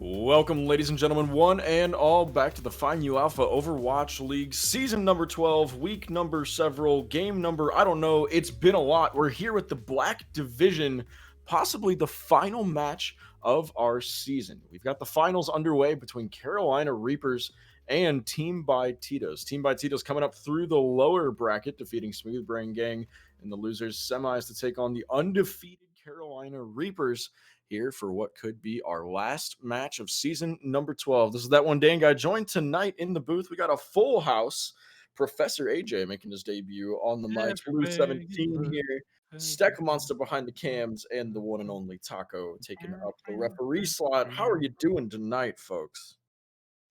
Welcome, ladies and gentlemen, one and all, back to the Find You Alpha Overwatch League, season number 12, week number several, game number, I don't know, it's been a lot. We're here with the Black Division, possibly the final match of our season. We've got the finals underway between Carolina Reapers and Team by Tito's. Team by Tito's coming up through the lower bracket, defeating Smooth Brain Gang in the losers semis to take on the undefeated Carolina Reapers here for what could be our last match of season number 12. This is that one Dan guy joined tonight in the booth. We got a full house. Professor AJ making his debut on the mics. Blue 17 here. Steck Monster behind the cams, and the one and only Taco taking up the referee slot. How are you doing tonight, folks?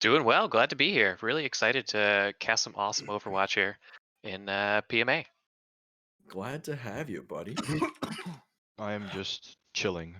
Doing well. Glad to be here. Really excited to cast some awesome Overwatch here in PMA. Glad to have you, buddy. I am just chilling,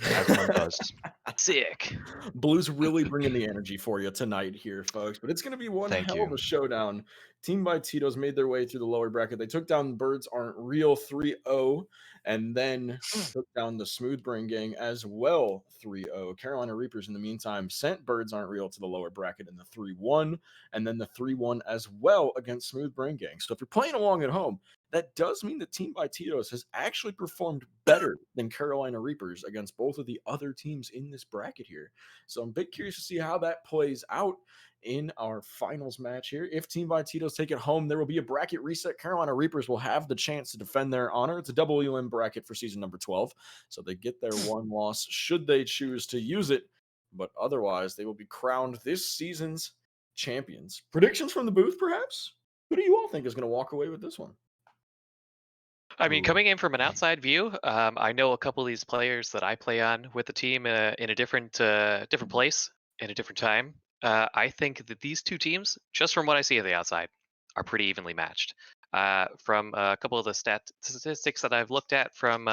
as one does. Sick. Blues really bringing the energy for you tonight here, folks. But it's going to be one Thank hell of you. a showdown. Team by Tito's made their way through the lower bracket. They took down Birds Aren't Real 3-0, and then took down the Smooth Brain Gang as well 3-0. Carolina Reapers, in the meantime, sent Birds Aren't Real to the lower bracket in the 3-1, and then the 3-1 as well against Smooth Brain Gang. So if you're playing along at home, that does mean that Team by Tito's has actually performed better than Carolina Reapers against both of the other teams in this bracket here. So I'm a bit curious to see how that plays out in our finals match here. If Team by Tito's take it home, there will be a bracket reset. Carolina Reapers will have the chance to defend their honor. It's a double UM bracket for season number 12. So they get their one loss should they choose to use it. But otherwise, they will be crowned this season's champions. Predictions from the booth, perhaps? Who do you all think is going to walk away with this one? I mean, Ooh. coming in from an outside view, I know a couple of these players that I play on with the team in a different place in a different time. I think that these two teams, just from what I see of the outside, are pretty evenly matched. From a couple of the statistics that I've looked at from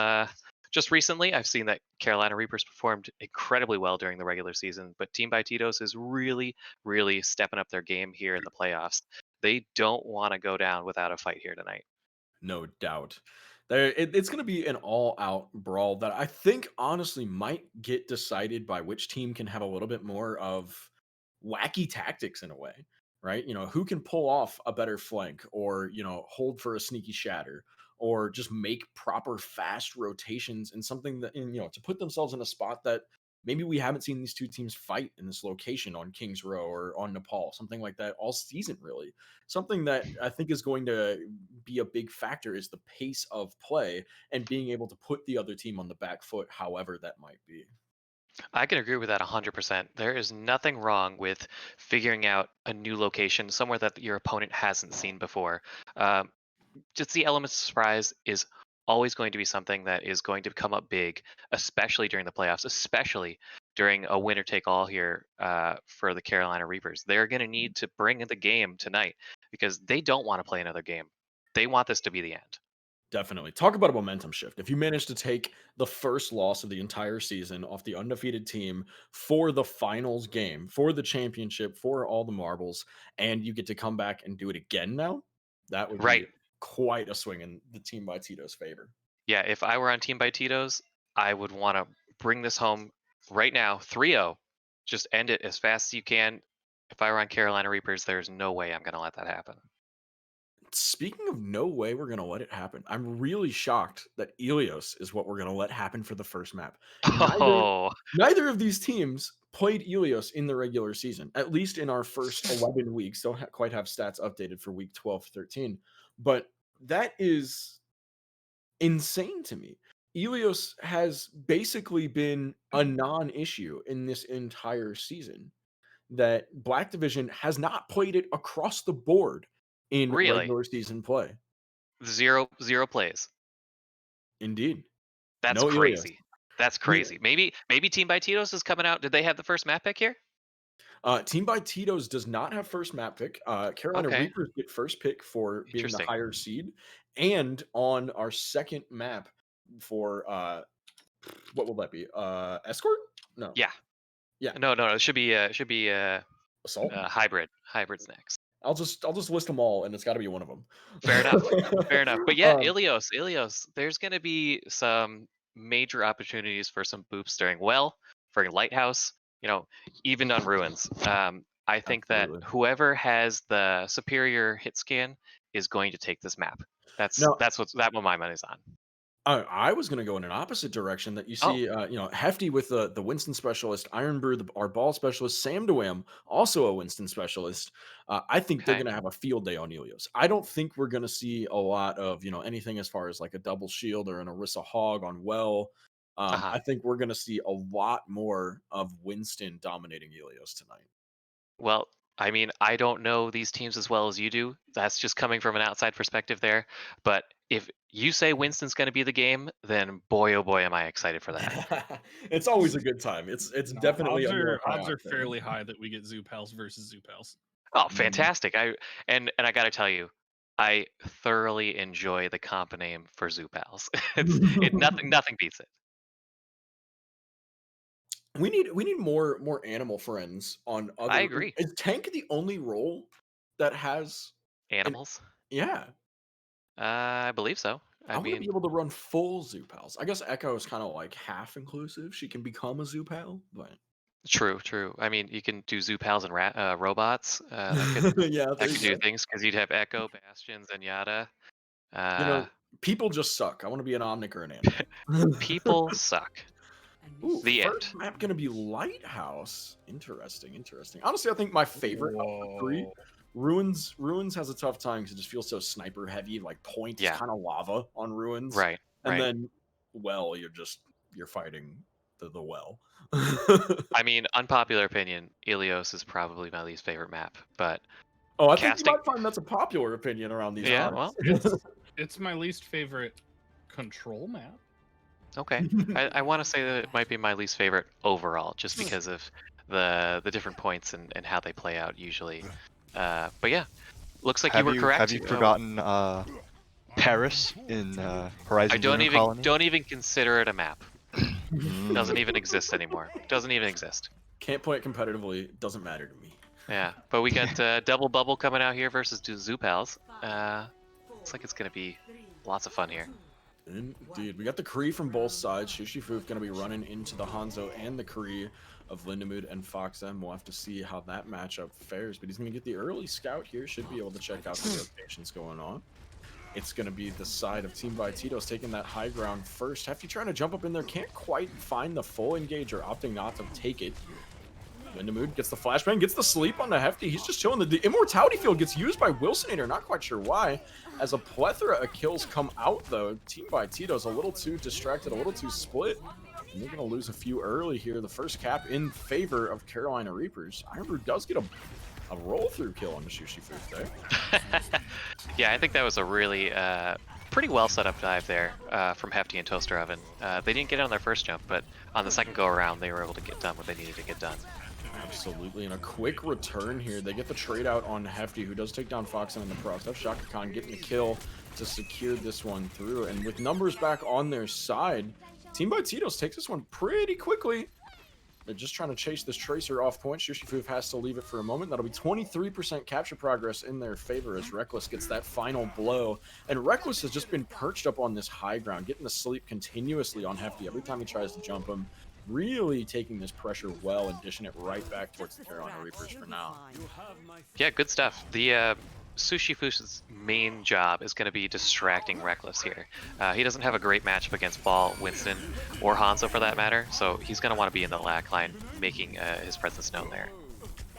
just recently, I've seen that Carolina Reapers performed incredibly well during the regular season, but Team by Tito's is really, really stepping up their game here in the playoffs. They don't want to go down without a fight here tonight. No doubt. It's going to be an all-out brawl that I think honestly might get decided by which team can have a little bit more of wacky tactics in a way, right? Who can pull off a better flank or, hold for a sneaky shatter or just make proper fast rotations and something that, to put themselves in a spot that maybe we haven't seen these two teams fight in this location on Kings Row or on Nepal, something like that all season, really. Something that I think is going to be a big factor is the pace of play and being able to put the other team on the back foot, however that might be. I can agree with that 100%. There is nothing wrong with figuring out a new location, somewhere that your opponent hasn't seen before. Um, just the element of surprise is always going to be something that is going to come up big, especially during the playoffs, especially during a winner take all here for the Carolina Reapers. They're going to need to bring in the game tonight because they don't want to play another game. They want this to be the end. Definitely. Talk about a momentum shift. If you manage to take the first loss of the entire season off the undefeated team for the finals game, for the championship, for all the marbles, and you get to come back and do it again now, that would Right. be quite a swing in the team by Tito's favor. Yeah, if I were on Team by Tito's, I would want to bring this home right now, 3-0. Just end it as fast as you can. If I were on Carolina Reapers, there's no way I'm going to let that happen. Speaking of no way we're gonna let it happen, I'm really shocked that Ilios is what we're gonna let happen for the first map. Neither Oh, neither of these teams played Ilios in the regular season, at least in our first 11 weeks. Don't quite have stats updated for week 12, 13, but that is insane to me. Ilios has basically been a non-issue in this entire season that Black Division has not played it across the board in really? regular season play. Zero plays. Indeed. That's No Ilios. crazy. That's Yeah. crazy. Maybe Team by Tito's is coming out. Did they have the first map pick here? Team by Tito's does not have first map pick. Carolina Okay, Reapers get first pick for being the interesting. higher seed. And on our second map for what will that be? Escort? No. Yeah. Yeah. No. It should be Assault? hybrid. Hybrid's next. I'll just list them all and it's gotta be one of them. Fair enough. Fair enough. But yeah, um, Ilios, there's going to be some major opportunities for some boops during well, for Lighthouse. even on ruins. I think that Absolutely. whoever has the superior hit scan is going to take this map. That's Now, what my money's on. I was going to go in an opposite direction that you Oh, see, Hefty with the Winston specialist, Iron Brew, our ball specialist, Sam DeWam, also a Winston specialist. I think they're okay. going to have a field day on Helios. I don't think we're going to see a lot of, anything as far as like a double shield or an Orisa Hog on Well. Uh-huh. I think we're going to see a lot more of Winston dominating Helios tonight. Well, I mean, I don't know these teams as well as you do. That's just coming from an outside perspective there. But if you say Winston's going to be the game, then boy, oh boy, am I excited for that. It's always a good time. It's definitely Odds a more are high odds are octane. fairly high that we get Zoo Pals versus Zoo Pals. Oh, fantastic! And I got to tell you, I thoroughly enjoy the comp name for Zoo Pals. Nothing beats it. We need more animal friends on I other. agree. Is tank the only role that has an Animals. yeah? I believe so. I I want to be mean, able to run full zoo pals. I guess Echo is kind of like half inclusive. She can become a zoo pal, but true. I mean, you can do Zoo Pals and robots. That could yeah, there that you could do go. things because you'd have Echo, Bastions, and Yada. You Uh, know, people just suck. I want to be an omnic or an animal. people suck. Ooh, The first end. map gonna be Lighthouse. Interesting. Honestly, I think my favorite of the three, Whoa. Ruins has a tough time because it just feels so sniper heavy. Like point is Yeah. kind of lava on Ruins, Right. and Right. then Well, you're fighting the well. I mean, unpopular opinion, Ilios is probably my least favorite map, but Oh, I think you casting. might find that's a popular opinion around these Yeah. parts. Well. It's my least favorite control map. Okay. I want to say that it might be my least favorite overall, just because of the different points and how they play out usually. But yeah, looks like you were correct. Have you forgotten Paris in Horizon I don't Lunar even Colony? don't even consider it a map. Doesn't even exist anymore. Doesn't even exist. Can't play it competitively. Doesn't matter to me. Yeah, but we got double bubble coming out here versus Zoo Pals. Looks like it's gonna be lots of fun here. Indeed, we got the Kree from both sides. Shushifoof going to be running into the Hanzo and the Kree of Lindemood and Fox M. We'll have to see how that matchup fares, but he's going to get the early scout here. Should be able to check out the rotations going on. It's going to be the side of Team by Tito's taking that high ground first. Hefty trying to jump up in there. Can't quite find the full engage or opting not to take it. Lindemood gets the flashbang, gets the sleep on the Hefty. He's just chilling. The immortality field gets used by Wilsonator. Not quite sure why. As a plethora of kills come out, though, Team by Tito's a little too distracted, a little too split. And they're going to lose a few early here. The first cap in favor of Carolina Reapers. Ironbrew does get a roll-through kill on the Shushifoof there. Yeah, I think that was a really pretty well set up dive there from Hefty and Toaster Oven. They didn't get it on their first jump, but on the second go around, they were able to get done what they needed to get done. Absolutely, and a quick return here. They get the trade out on Hefty, who does take down Foxen and the Proc. That's Shaka Khan getting the kill to secure this one through. And with numbers back on their side, Team by Tito's takes this one pretty quickly. They're just trying to chase this Tracer off point. Shushifoof has to leave it for a moment. That'll be 23% capture progress in their favor as Reckless gets that final blow. And Reckless has just been perched up on this high ground, getting the sleep continuously on Hefty every time he tries to jump him. Really taking this pressure well and dishing it right back towards the Carolina Reapers for now. Yeah, good stuff. The Sushifu's main job is going to be distracting Reckless here. He doesn't have a great matchup against Ball, Winston, or Hanzo for that matter, so he's going to want to be in the lag line, making his presence known there.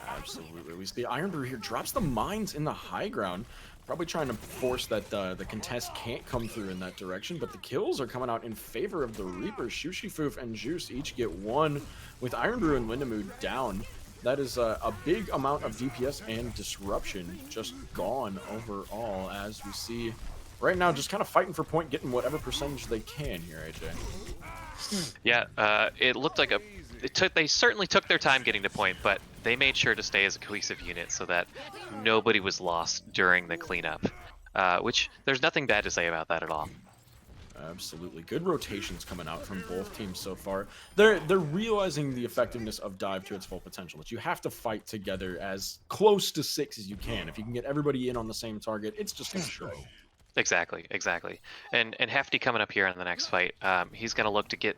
Absolutely. We see Iron Brew here drops the mines in the high ground. Probably trying to force that the contest can't come through in that direction, but the kills are coming out in favor of the Reapers. Shushifoof and Juice each get one, with Iron Brew and Lindemood down. That is a big amount of DPS and disruption just gone overall, as we see right now just kind of fighting for point, getting whatever percentage they can here, AJ. Yeah, it looked like they certainly took their time getting to point, but they made sure to stay as a cohesive unit so that nobody was lost during the cleanup, which there's nothing bad to say about that at all. Absolutely. Good rotations coming out from both teams so far. They're realizing the effectiveness of dive to its full potential. That you have to fight together as close to 6 as you can. If you can get everybody in on the same target, it's just a show. Exactly. And Hefty coming up here in the next fight, he's going to look to get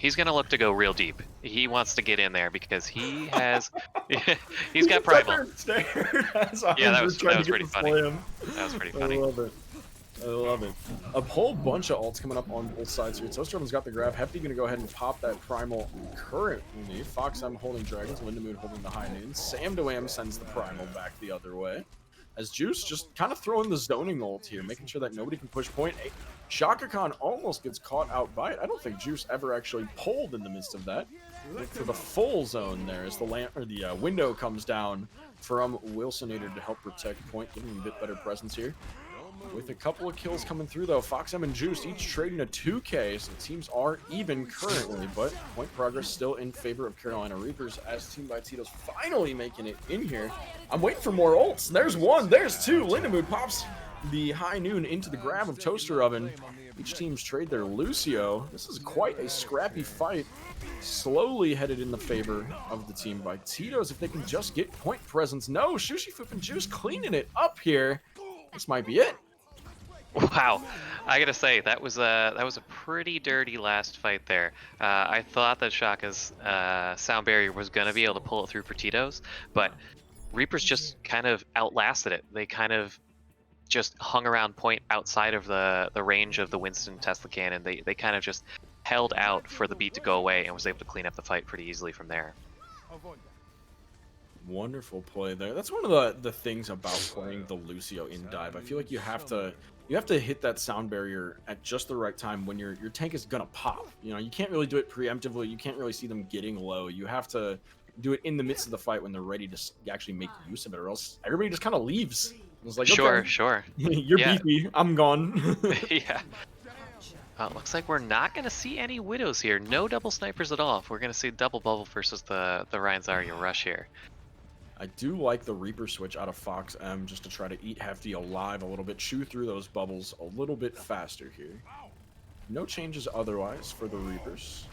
He's gonna look to go real deep. He wants to get in there because he has, he's got just sat primal. there and stared as Yeah, that Iron's was trying to get pretty the funny. slam. That was pretty I funny. love it. I love it. A whole bunch of ults coming up on both sides here. Toaster Oven's got the grab. Hefty going to go ahead and pop that primal currently. Fox M holding dragons. Lindamoon holding the high noon. Sam Doam sends the primal back the other way. As Juice just kind of throwing the zoning ult here, making sure that nobody can push point. Shaka Khan almost gets caught out by it. I don't think Juice ever actually pulled in the midst of that. Look for the full zone there as the window comes down from Wilsonator to help protect point, giving him a bit better presence here. With a couple of kills coming through, though, Fox M and Juice each trading a 2K, so the teams are even currently, but point progress still in favor of Carolina Reapers as Team by Tito's finally making it in here. I'm waiting for more ults. There's one, there's two. Lindamoon pops the high noon into the grab of Toaster Oven. Each team's trade their Lucio. This is quite a scrappy fight. Slowly headed in the favor of the Team by Tito's if they can just get point presence. No, Sushi Foop and Juice cleaning it up here. This might be it. Wow, I gotta say that was a pretty dirty last fight there. I thought that Shaka's sound barrier was gonna be able to pull it through for Tito's, but Reapers just kind of outlasted it. They kind of just hung around point outside of the range of the Winston Tesla cannon. They kind of just held out for the beat to go away and was able to clean up the fight pretty easily from there. Wonderful play there. That's one of the things about playing the Lucio in dive. I feel like you have to hit that sound barrier at just the right time when your tank is gonna pop. You know, you can't really do it preemptively. You can't really see them getting low. You have to do it in the midst of the fight when they're ready to actually make use of it, or else everybody just kind of leaves. It's like, Sure, okay, sure. you're Yeah. beefy. I'm gone. Yeah. Looks like we're not going to see any Widows here. No double snipers at all. If we're going to see double bubble versus the Ryan Zarya rush here. I do like the Reaper switch out of Fox M just to try to eat Hefty alive a little bit, chew through those bubbles a little bit faster here. No changes otherwise for the Reapers.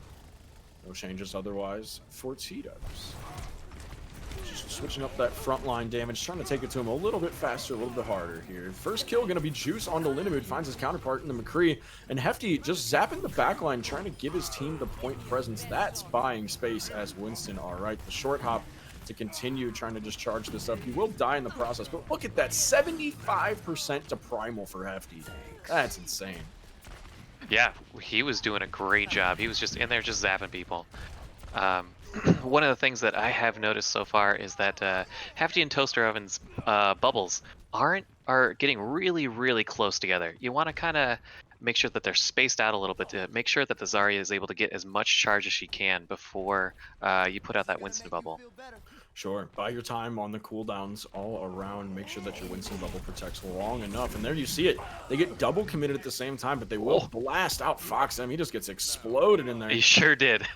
No changes otherwise for Tito's. Just switching up that frontline damage, trying to take it to him a little bit faster, a little bit harder here. First kill going to be Juice onto Lindamoon, finds his counterpart in the McCree, and Hefty just zapping the backline, trying to give his team the point presence. That's buying space as Winston. All right, the short hop to continue trying to just charge this up. He will die in the process, but look at that, 75% to primal for Hefty. That's insane. Yeah, he was doing a great job. He was just in there just zapping people. One of the things that I have noticed so far is that Hefty and Toaster Oven's bubbles are getting really, really close together. You want to kind of make sure that they're spaced out a little bit to make sure that the Zarya is able to get as much charge as she can before you put out that Winston bubble. Sure, buy your time on the cooldowns all around. Make sure that your Winston bubble protects long enough. And there you see it. They get double committed at the same time, but they will blast out Fox M. He just gets exploded in there. He sure did.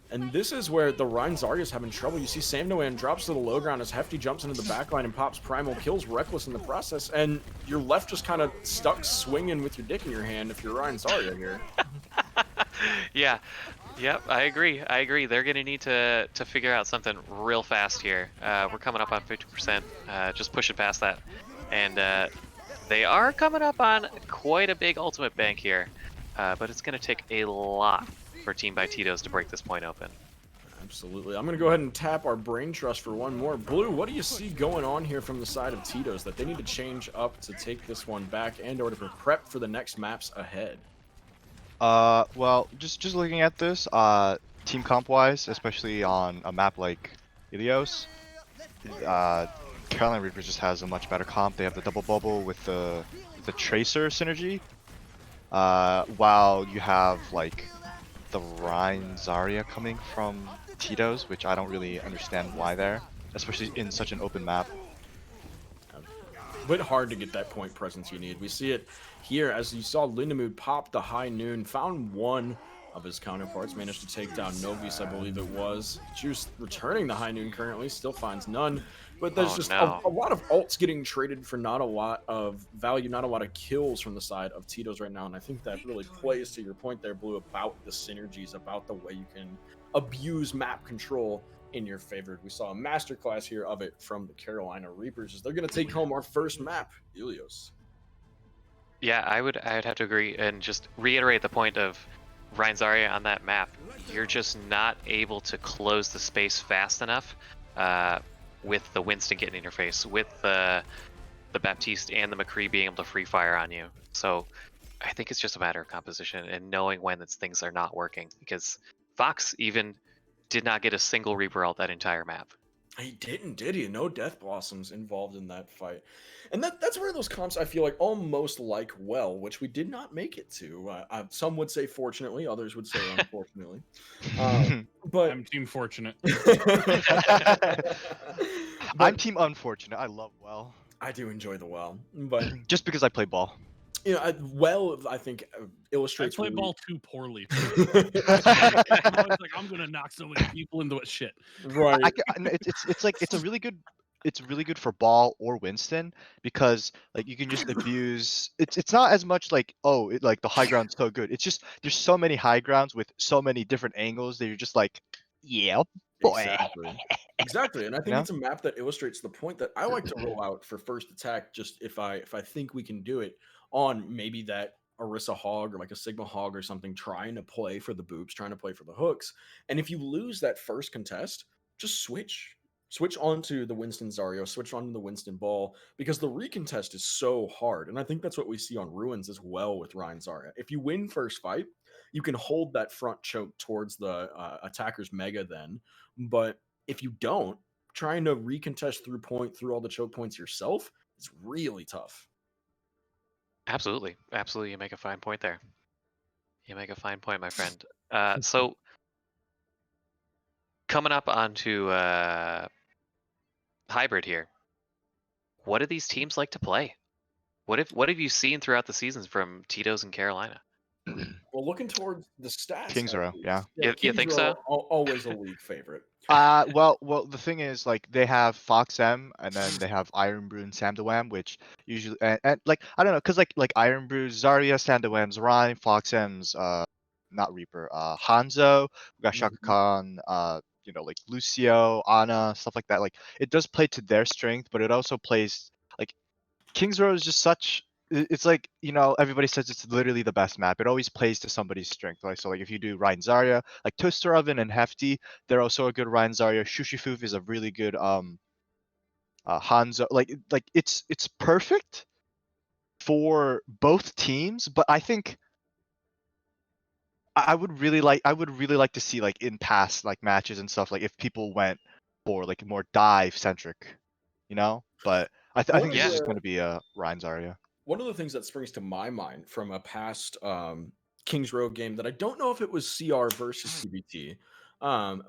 And this is where the Ryan Zarya's having trouble. You see Sam Noan drops to the low ground as Hefty jumps into the backline and pops primal, kills Reckless in the process, and you're left just kind of stuck swinging with your dick in your hand if you're Ryan Zarya here. Yeah. Yep, I agree. They're going to need to figure out something real fast here. We're coming up on 50%, just pushing past that. And they are coming up on quite a big ultimate bank here. But it's going to take a lot for Team by Tito's to break this point open. Absolutely. I'm going to go ahead and tap our brain trust for one more. Blue, what do you see going on here from the side of Tito's that they need to change up to take this one back and or to prep for the next maps ahead? Well, just looking at this, team comp-wise, especially on a map like Ilios, Carolina Reapers just has a much better comp. They have the double bubble with the Tracer synergy, while you have like the Ryan Zarya coming from Tito's, which I don't really understand why there, especially in such an open map. Bit hard to get that point presence you need. We see it here as you saw Lindamoon pop the high noon, found one of his counterparts, managed to take down Novice, I believe it was. Juice returning the high noon currently, still finds none. But there's a lot of ults getting traded for not a lot of value, not a lot of kills from the side of Tito's right now. And I think that really plays to your point there, Blue, about the synergies, about the way you can abuse map control in your favor. We saw a masterclass here of it from the Carolina Reapers as they're going to take home our first map, Ilios. Yeah, I would have to agree and just reiterate the point of Ryan Zarya on that map, you're just not able to close the space fast enough with the Winston getting in your face, with the Baptiste and the McCree being able to free fire on you. So I think it's just a matter of composition and knowing when things are not working, because Fox even did not get a single Reaper ult that entire map. He didn't, did he? No Death Blossoms involved in that fight. And that's where those comps I feel like almost like well, which we did not make it to. Some would say fortunately, others would say unfortunately. But I'm team fortunate. I'm team unfortunate. I love well. I do enjoy the well, but Just because I play ball. you know, well, I think I illustrates. play really... ball too poorly. I'm always like, I'm gonna knock so many people into a shit. Right. It's like it's really good for ball or Winston, because like you can just abuse. It's not as much like, oh, like the high ground's so good. It's just there's so many high grounds with so many different angles that you're just like, yeah, boy. Exactly, and I think You know? it's a map that illustrates the point that I like to roll out for first attack. Just if I think we can do it on maybe that Orisa Hog or like a Sigma Hog or something, trying to play for the boobs, trying to play for the hooks. And if you lose that first contest, just switch onto the Winston Zarya, switch onto the Winston Ball, because the recontest is so hard. And I think that's what we see on Ruins as well with Ryan Zarya. If you win first fight, you can hold that front choke towards the attacker's mega then, but if you don't, trying to recontest through point through all the choke points yourself is really tough. Absolutely. You make a fine point there. You make a fine point, my friend. So coming up onto hybrid here, what do these teams like to play? What have you seen throughout the seasons from Tito's and Carolina? Well, looking towards the stats, Kings Row, yeah. You think so? Always a league favorite. Well, the thing is, like, they have Fox M, and then they have Iron Brew and Samdawam, which usually, and like, I don't know, cause like Iron Brew, Zarya, Samdawam's Rhyme, Fox M's not Reaper, Hanzo, we got Shaka Khan, you know, like Lucio, Ana, stuff like that. Like, it does play to their strength, but it also plays like Kings Row is just such. It's like, you know, everybody says it's literally the best map. It always plays to somebody's strength. Like, so like if you do Ryan Zarya, like Toaster Oven and Hefty, they're also a good Ryan Zarya. Shushifoof is a really good Hanzo. Like it's perfect for both teams, but I think I would really like to see, like, in past like matches and stuff, like if people went for like more dive centric, you know. But I think this is just going to be a Ryan Zarya. One of the things that springs to my mind from a past Kings Row game that I don't know if it was CR versus TBT,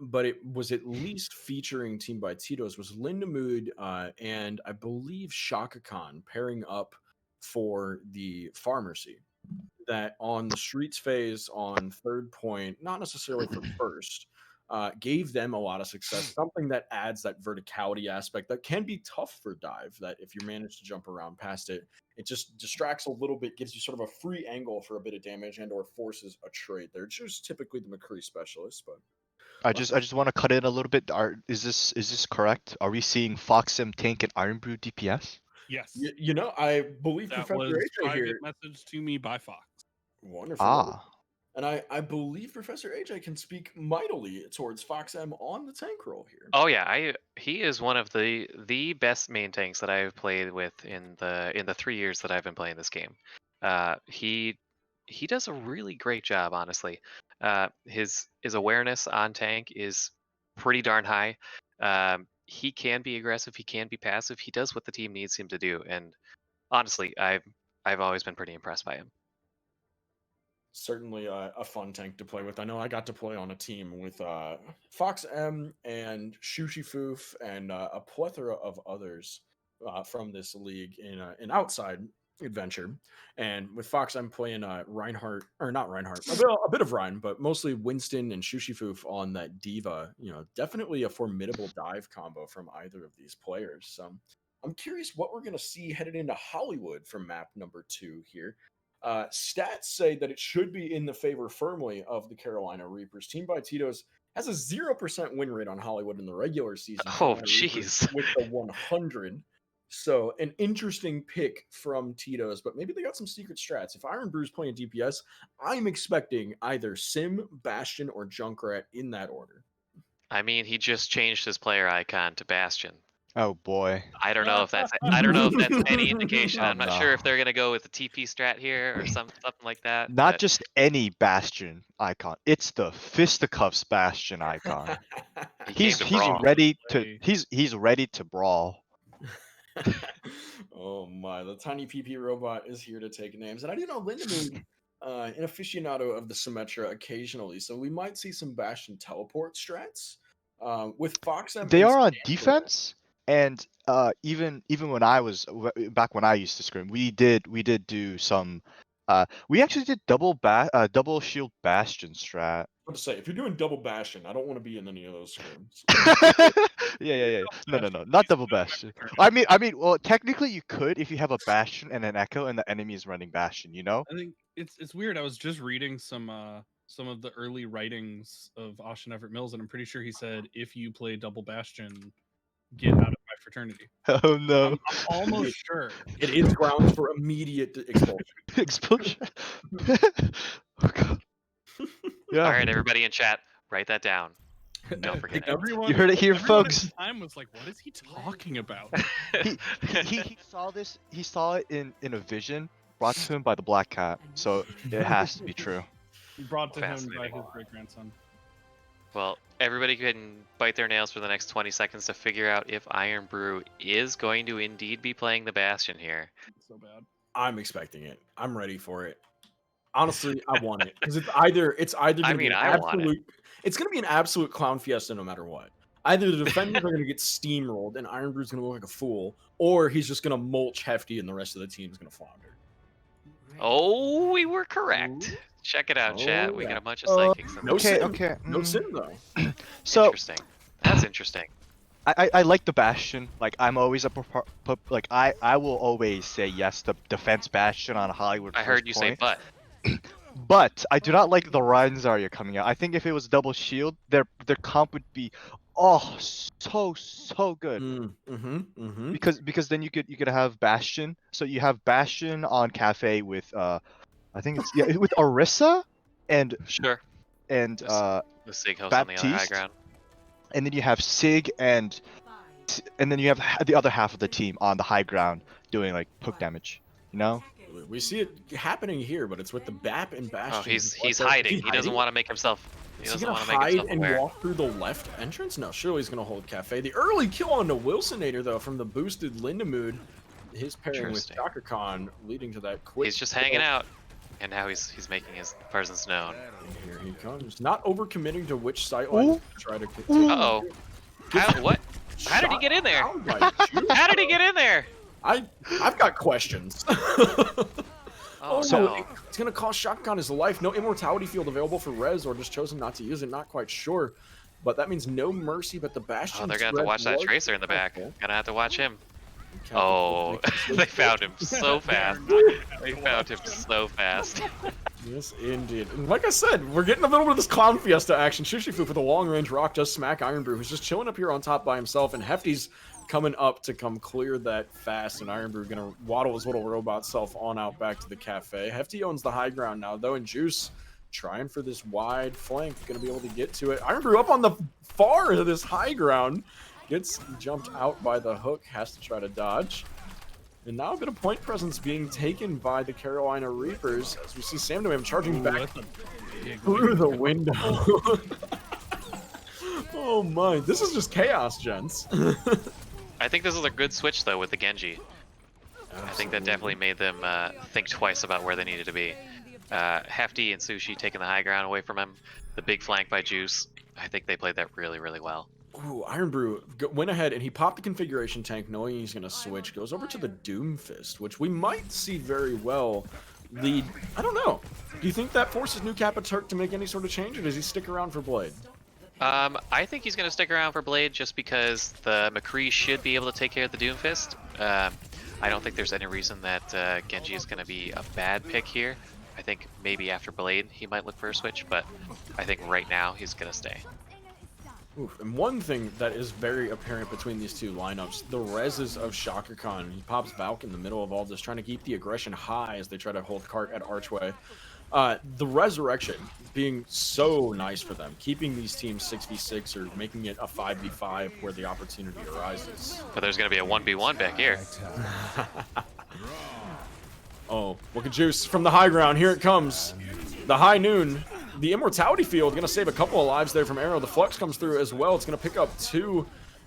but it was at least featuring Team by Tito's, was Lindamood and I believe Shaka Khan pairing up for the Pharmacy. That on the streets phase on third point, not necessarily for first, gave them a lot of success. Something that adds that verticality aspect that can be tough for dive. That if you manage to jump around past it, it just distracts a little bit, gives you sort of a free angle for a bit of damage, and or forces a trade. They're just typically the McCree specialists, but I just want to cut in a little bit. Is this correct? Are we seeing Foxem tank and Iron Brew DPS? Yes. you know, I believe That Professor was AJ private here. message to me by Fox. Wonderful. Ah. And I believe Professor AJ can speak mightily towards Fox M on the tank role here. Oh yeah, he is one of the best main tanks that I've played with in the 3 years that I've been playing this game. He does a really great job, honestly. His awareness on tank is pretty darn high. He can be aggressive, he can be passive. He does what the team needs him to do, and honestly, I've always been pretty impressed by him. Certainly a fun tank to play with. I know I got to play on a team with Fox M and Shushifoof and a plethora of others from this league in an outside adventure. And with Fox, I'm playing Reinhardt, or not Reinhardt, a bit of Ryan, but mostly Winston and Shushifoof on that Diva. You know, definitely a formidable dive combo from either of these players. So I'm curious what we're going to see headed into Hollywood from map number 2 here. Stats say that it should be in the favor firmly of the Carolina Reapers. Team by Tito's has a 0% win rate on Hollywood in the regular season. Oh, Carolina Reapers jeez. with the 100. So an interesting pick from Tito's, but maybe they got some secret strats. If Iron Brew's playing DPS, I'm expecting either Sim, Bastion, or Junkrat in that order. I mean, he just changed his player icon to Bastion. Oh boy. I don't know if that's any indication. Oh, I'm not sure if they're gonna go with the TP strat here or something like that. Not but just any Bastion icon. It's the fisticuffs Bastion icon. he came to He's brawl. ready to he's ready to brawl. Oh my, the tiny PP robot is here to take names. And I do know Lindemann, an aficionado of the Symmetra occasionally, so we might see some Bastion teleport strats. With Fox M They and are on Sandra- defense, and even when I was back when I used to scrim, we did do some. We actually did double shield Bastion strat. I'm to say, if you're doing double Bastion, I don't want to be in any of those scrims. Yeah. No, not double Bastion. I mean, well, technically you could if you have a Bastion and an Echo, and the enemy is running Bastion. You know? I think it's weird. I was just reading some of the early writings of Austin Everett Mills, and I'm pretty sure he said, if you play double Bastion, get out of my fraternity. Oh no! I'm almost sure. It is grounds for immediate expulsion. Explosion. Oh god. Yeah. All right, everybody in chat, write that down. Don't forget it. Everyone, You heard it here, everyone folks. At the time was like, "What is he talking about?" He saw this. He saw it in a vision brought to him by the Black Cat. So it has to be true. Brought to him by Fascinating. his great grandson. Well, everybody can bite their nails for the next 20 seconds to figure out if Iron Brew is going to indeed be playing the Bastion here. So bad. I'm expecting it. I'm ready for it. Honestly, I want it because it's either I gonna be mean, an I want it. absolute. It's gonna be an absolute clown fiesta no matter what. Either the defenders are gonna get steamrolled and Iron Brew's gonna look like a fool, or he's just gonna mulch Hefty and the rest of the team's gonna flounder. Oh, we were correct. Check it out, chat. We got a bunch of psychics. in No there. sin. Okay. No sin though. So Interesting. That's interesting. I like the Bastion. Like I'm always like I will always say yes to defense Bastion on Hollywood. I heard you say but. But I do not like the Ryan Zarya coming out. I think if it was double shield, their comp would be so good. Because then you could have Bastion. So you have Bastion on Cafe with I think it's with Orisa and Sure. the Sig host on the other high Baptiste? ground. and then you have Sig and then you have the other half of the team on the high ground doing like poke damage. You know? We see it happening here, but it's with the Bap and Bastion. Oh, he's What the- hiding. is He doesn't want to make himself. He Is he doesn't gonna want to make hide himself and aware. walk through the left entrance? No, surely he's gonna hold Cafe. The early kill on the Wilsonator though from the boosted Lindemood, his pairing with Interesting. Chaka Khan, leading to that quick. He's just hanging out, and now he's making his presence known. And here he comes, not overcommitting to which sightline to try to. Uh-oh. What? How did he get in there? How did he get in there? I've got questions. Oh, so no. it's gonna cost Chaka Khan his life. No immortality field available for Rez, or just chosen not to use it. Not quite sure, but that means no mercy. But the Bastion. Oh, they're gonna have to watch that Tracer in the back. Okay. Gonna have to watch him. Okay. Oh, they found him so fast. They found him so fast. Yes, indeed. And like I said, we're getting a little bit of this clown fiesta action. Shishifu with a long-range rock does smack Iron Brew, who's just chilling up here on top by himself, and Hefty's coming up to come clear that fast, and Iron Brew gonna waddle his little robot self on out back to the cafe. Hefty owns the high ground now, though, and Juice trying for this wide flank, gonna be able to get to it. Iron Brew up on the far of this high ground, gets jumped out by the hook, has to try to dodge. And now a bit of point presence being taken by the Carolina Reapers as we see Sam Noam charging back through the window. Oh my, this is just chaos, gents. I think this is a good switch though with the Genji. I think that definitely made them think twice about where they needed to be. Hefty and Sushi taking the high ground away from him. The big flank by Juice. I think they played that really well. Ooh, Iron Brew went ahead and he popped the configuration tank knowing he's going to switch. Goes over to the Doom Fist, which we might see very well lead. I don't know. Do you think that forces New Kappa Turk to make any sort of change, or does he stick around for Blade? I think he's going to stick around for Blade just because the McCree should be able to take care of the Doom Fist. I don't think there's any reason that Genji is going to be a bad pick here. I think maybe after Blade he might look for a switch, but I think right now he's going to stay. Oof. And one thing that is very apparent between these two lineups, the reses of Shaka Khan. He pops Valk in the middle of all this, trying to keep the aggression high as they try to hold Cart at Archway. The Resurrection being so nice for them, keeping these teams 6v6 or making it a 5v5 where the opportunity arises. But there's going to be a 1v1 back here. Oh, look at Juice from the high ground. Here it comes. The High Noon. The Immortality Field going to save a couple of lives there from Arrow. The Flux comes through as well. It's going to pick up 2.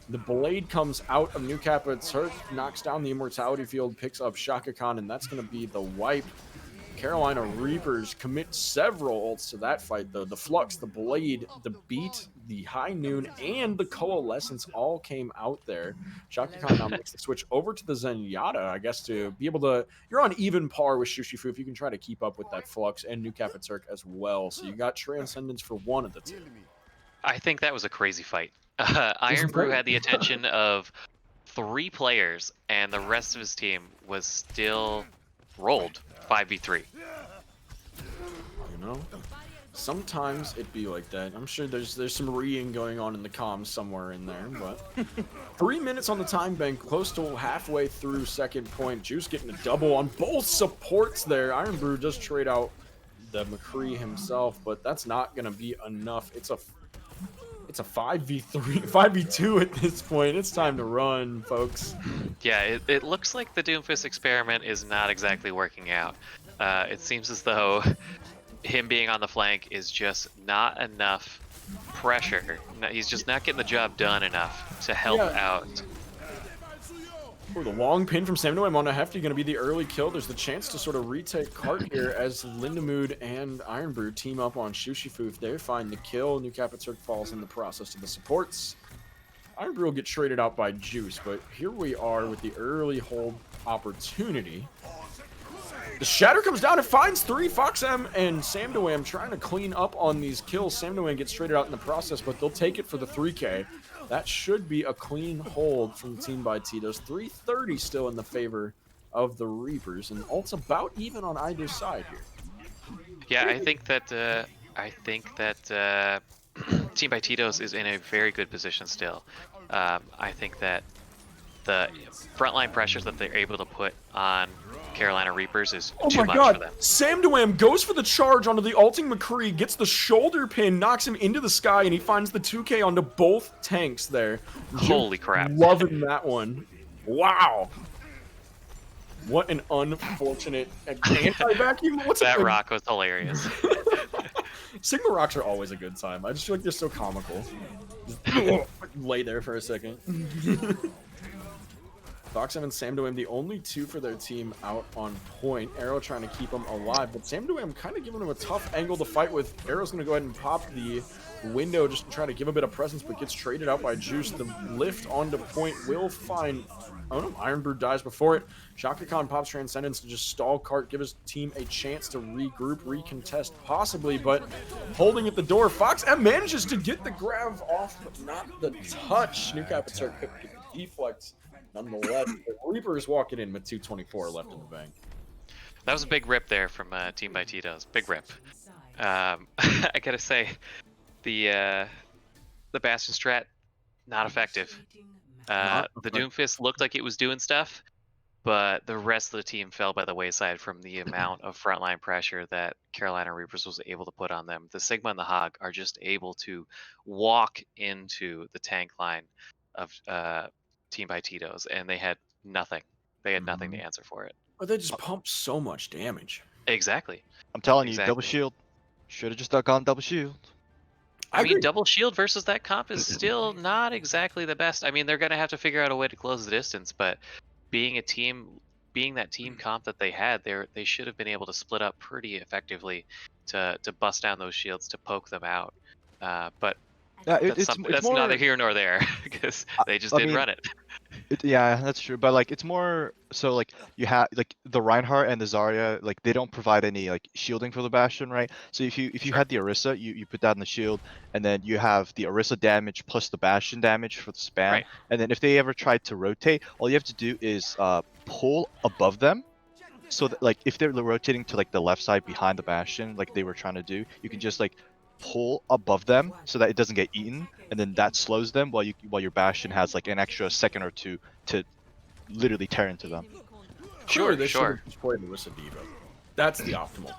The Blade comes out of New Kappa. Turk knocks down the Immortality Field, picks up Shaka Khan, and that's going to be the wipe. Carolina Reapers commit several ults to that fight, though. The Flux, the Blade, the Beat, the High Noon, and the Coalescence all came out there. Shaka Khan now makes the switch over to the Zenyatta, I guess, to be able to... You're on even par with Shushifu if you can try to keep up with that Flux and New Kappa Turk as well. So you got Transcendence for one of the two. I think that was a crazy fight. Iron Brew had the attention of 3 players, and the rest of his team was still rolled 5v3. You know, sometimes it be like that. I'm sure there's some reading going on in the comms somewhere in there, but 3 minutes on the time bank, close to halfway through second point. Juice getting a double on both supports there. Iron Brew does trade out the McCree himself, but that's not gonna be enough. It's a 5v3, 5v2 at this point. It's time to run, folks. Yeah, it looks like the Doomfist experiment is not exactly working out. It seems as though him being on the flank is just not enough pressure. He's just not getting the job done enough to help out. Oh, the long pin from Sam Noem on a Hefty going to be the early kill. There's the chance to sort of retake Cart here as Lindamood and Iron Brew team up on Shushifu. If they find the kill, New Kappa Turk falls in the process to the supports. Iron Brew will get traded out by Juice, but here we are with the early hold opportunity. The Shatter comes down and finds 3. Fox M and Sam Noem trying to clean up on these kills. Sam Noem gets traded out in the process, but they'll take it for the 3K. That should be a clean hold from the team by Tito's. 330 still in the favor of the Reapers, and ult's about even on either side here. Yeah, I think that Team by Tito's is in a very good position still. I think that the frontline pressures that they're able to put on Carolina Reapers is too much for them. Sam Noem goes for the charge onto the ulting McCree, gets the shoulder pin, knocks him into the sky, and he finds the 2K onto both tanks there. Holy crap. Loving that one. Wow. What an unfortunate anti-vacuum. That rock was hilarious. Sigma rocks are always a good time. I just feel like they're so comical. Just lay there for a second. Fox M and Sam Noem, the only 2 for their team out on point. Arrow trying to keep them alive, but Sam Noem kind of giving him a tough angle to fight with. Arrow's going to go ahead and pop the window just to try to give a bit of presence, but gets traded out by Juice. The lift onto point will find... Oh no, Iron Brew dies before it. Shaka Khan pops Transcendence to just stall Cart, give his team a chance to regroup, recontest possibly, but holding at the door. Fox M manages to get the grab off, but not the touch. New Kappa Turk couldn't get the deflect. Nonetheless, the Reapers walking in with 224 left in the bank. That was a big rip there from Team by Tito's. Big rip. I gotta say, the Bastion strat, not effective. The Doomfist looked like it was doing stuff, but the rest of the team fell by the wayside from the amount of frontline pressure that Carolina Reapers was able to put on them. The Sigma and the Hog are just able to walk into the tank line of Team by Tito's, and they had nothing. They had nothing to answer for it. But they just pump so much damage. Exactly. I'm telling you, double shield. Should have just gone double shield. I mean, double shield versus that comp is still not exactly the best. I mean, they're going to have to figure out a way to close the distance, but being that team comp that they had, they should have been able to split up pretty effectively to bust down those shields, to poke them out. But that's more, neither here nor there, because they just didn't run it. Yeah, that's true. But like, it's more so like you have like the Reinhardt and the Zarya, like they don't provide any like shielding for the Bastion, right? So if you had the Orisa, you put that in the shield, and then you have the Orisa damage plus the Bastion damage for the spam. Right. And then if they ever tried to rotate, all you have to do is pull above them. So that, like, if they're rotating to like the left side behind the Bastion, like they were trying to do, you can just like pull above them so that it doesn't get eaten, and then that slows them while your Bastion has like an extra second or two to literally tear into them. Clearly, they should sure. have just played Marissa Diva. That's the optimal.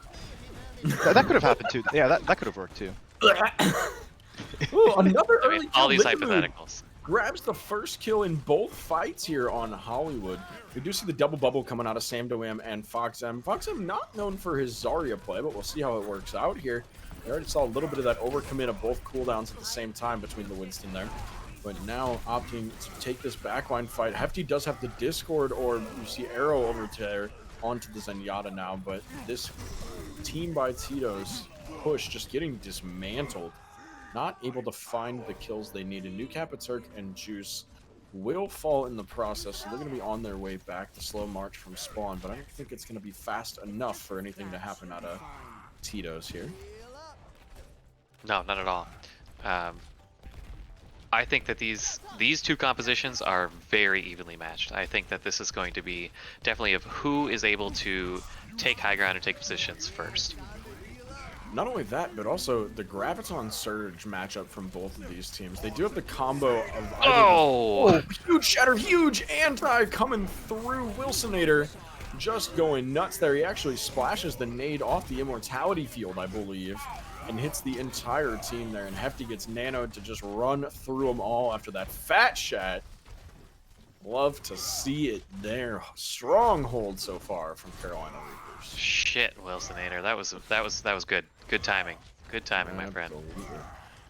That could have happened too. Yeah, that could have worked too. Ooh, another I early mean, all kill. these Lindemood hypotheticals. grabs the first kill in both fights here on Hollywood. We do see the double bubble coming out of SamDoM and FoxM. FoxM not known for his Zarya play, but we'll see how it works out here. We already saw a little bit of that overcommit of both cooldowns at the same time between the Winston there. But now opting to take this backline fight. Hefty does have the Discord, or you see Arrow over there onto the Zenyatta now, but this team by Tito's push just getting dismantled. Not able to find the kills they need. And Nukapaturk and Juice will fall in the process, so they're going to be on their way back to slow march from spawn, but I don't think it's going to be fast enough for anything to happen out of Tito's here. No, not at all. I think that these two compositions are very evenly matched. I think that this is going to be definitely of who is able to take high ground and take positions first. Not only that, but also the Graviton Surge matchup from both of these teams. They do have the combo of Oh! Huge shatter, huge anti coming through. Wilsonator just going nuts there. He actually splashes the nade off the Immortality field, I believe, and hits the entire team there. And Hefty gets nanoed to just run through them all after that fat shot. Love to see it there. Stronghold so far from Carolina Reapers. Shit, Wilsonator. That was good. Good timing. Good timing, my friend. Absolutely.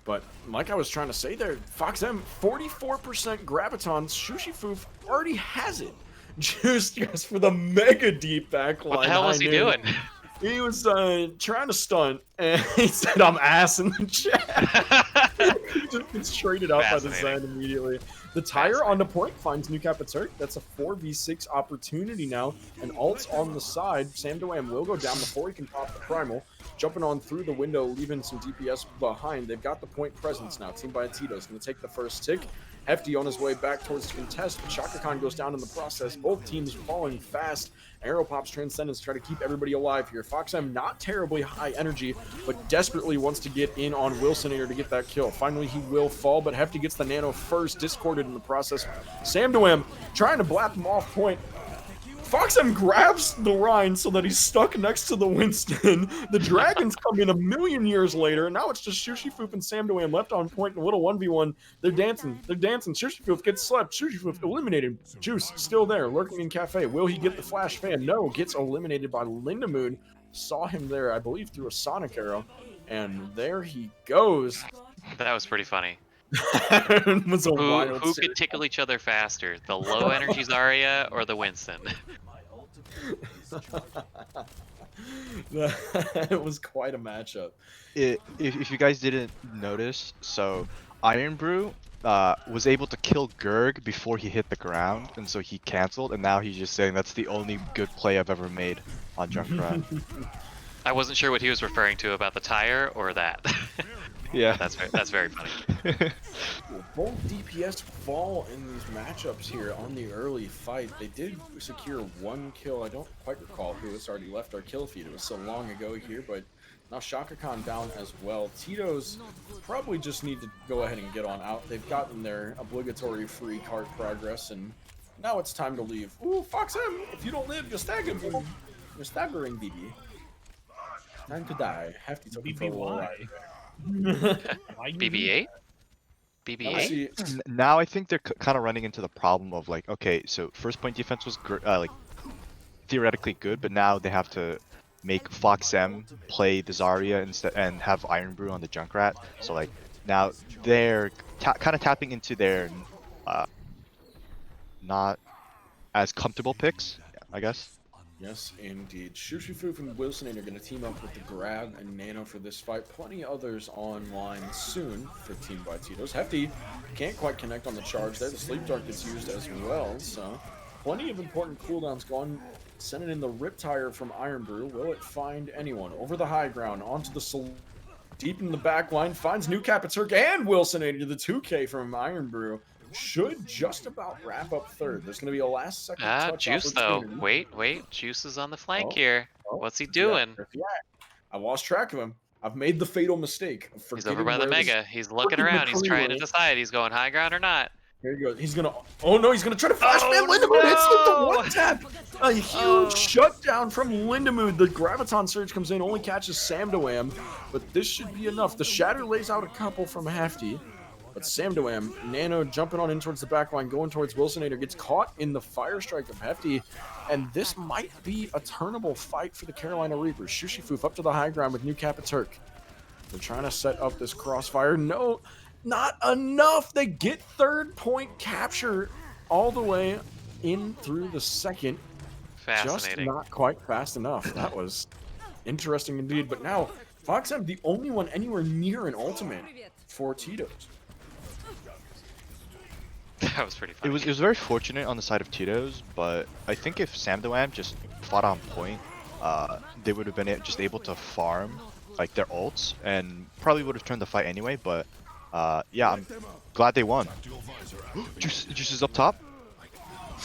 But like I was trying to say there, FoxM 44% Graviton. Shushifoof already has it. Just for the mega deep backline. What the hell was he doing? He was trying to stunt, and he said, "I'm ass" in the chat. He just gets traded out by the Zen immediately. The tire on the point finds Nukapaturk. That's a 4v6 opportunity now, and ult's on the side. SamDoM will go down before he can pop the primal. Jumping on through the window, leaving some DPS behind. They've got the point presence now. Team by Tito's going to take the first tick. Hefty on his way back towards the contest, but Shaka Khan goes down in the process. Both teams falling fast. Arrow pops Transcendence to try to keep everybody alive here. FoxM not terribly high energy, but desperately wants to get in on Wilsonator to get that kill. Finally, he will fall, but Hefty gets the nano first, discorded in the process. SamDoM trying to blap him off point. FoxM grabs the Rhine so that he's stuck next to the Winston. The Dragons come in a million years later, and now it's just Shushifoof and SamDoM left on point in a little 1v1. They're dancing. Shushifoof gets slept. Shushifoof eliminated. Juice still there, lurking in Cafe. Will he get the flash fan? No, gets eliminated by Lindemood. Saw him there, I believe, through a Sonic arrow. And there he goes. That was pretty funny. It was a wild Who could tickle each other faster, the low energy Zarya or the Winston? It was quite a matchup. If you guys didn't notice, so Iron Brew was able to kill Gurg before he hit the ground, and so he canceled, and now he's just saying that's the only good play I've ever made on Junkrat. I wasn't sure what he was referring to about the tire or that. Yeah, that's very funny. Both DPS fall in these matchups here on the early fight. They did secure one kill. I don't quite recall who has already left our kill feed. It was so long ago here, but now Shaka Khan down as well. Tito's probably just need to go ahead and get on out. They've gotten their obligatory free cart progress, and now it's time to leave. Ooh, FoxM, if you don't live, you're staggering. You're staggering, BB. Time to die. Hefty took it for a while. BB-8? BB-8? Now I think they're kind of running into the problem of like, okay, so first point defense was like theoretically good, but now they have to make FoxM play the Zarya instead and have Iron Brew on the Junkrat. So like now they're kind of tapping into their not as comfortable picks, I guess. Yes, indeed. Shushifoof and Wilsonator are going to team up with the Grab and Nano for this fight. Plenty others online soon for Team by Tito's. Hefty can't quite connect on the charge there. The Sleep Dart gets used as well, so plenty of important cooldowns gone. Sending in the Rip Tire from Iron Brew. Will it find anyone? Over the high ground, onto the deep in the back line, finds Nukapaturk and Wilsonator, the 2K from Iron Brew. Should just about wrap up third. There's going to be a last second touch Juice though. Wait. Juice is on the flank here. What's he doing? Yeah, I lost track of him. I've made the fatal mistake of He's forgetting over by the where Mega. He's looking freaking around. He's trying to McCree were. decide he's going high ground or not. Here he goes. He's gonna. Oh no, he's gonna try to flash ban. Oh, Lindemood hits with the no! one tap. A huge Oh. shutdown from Lindemood. The Graviton Surge comes in, only catches Sam Doam, but this should be enough. The Shatter lays out a couple from Hefty, but Sam Doam, Nano jumping on in towards the back line, going towards Wilsonator, gets caught in the Fire Strike of Hefty, and this might be a turnable fight for the Carolina Reapers. Shushifoof up to the high ground with New Kappa Turk. They're trying to set up this crossfire. No, not enough. They get 3rd point capture all the way in through the second. Just Fascinating. not quite fast enough. That was interesting indeed. But now, FoxM, the only one anywhere near an ultimate for Tito's. That was pretty funny. It was very fortunate on the side of Tito's, but I think if Samdoam just fought on point, they would have been just able to farm like their ults and probably would have turned the fight anyway. But yeah, I'm glad they won. Juice is up top.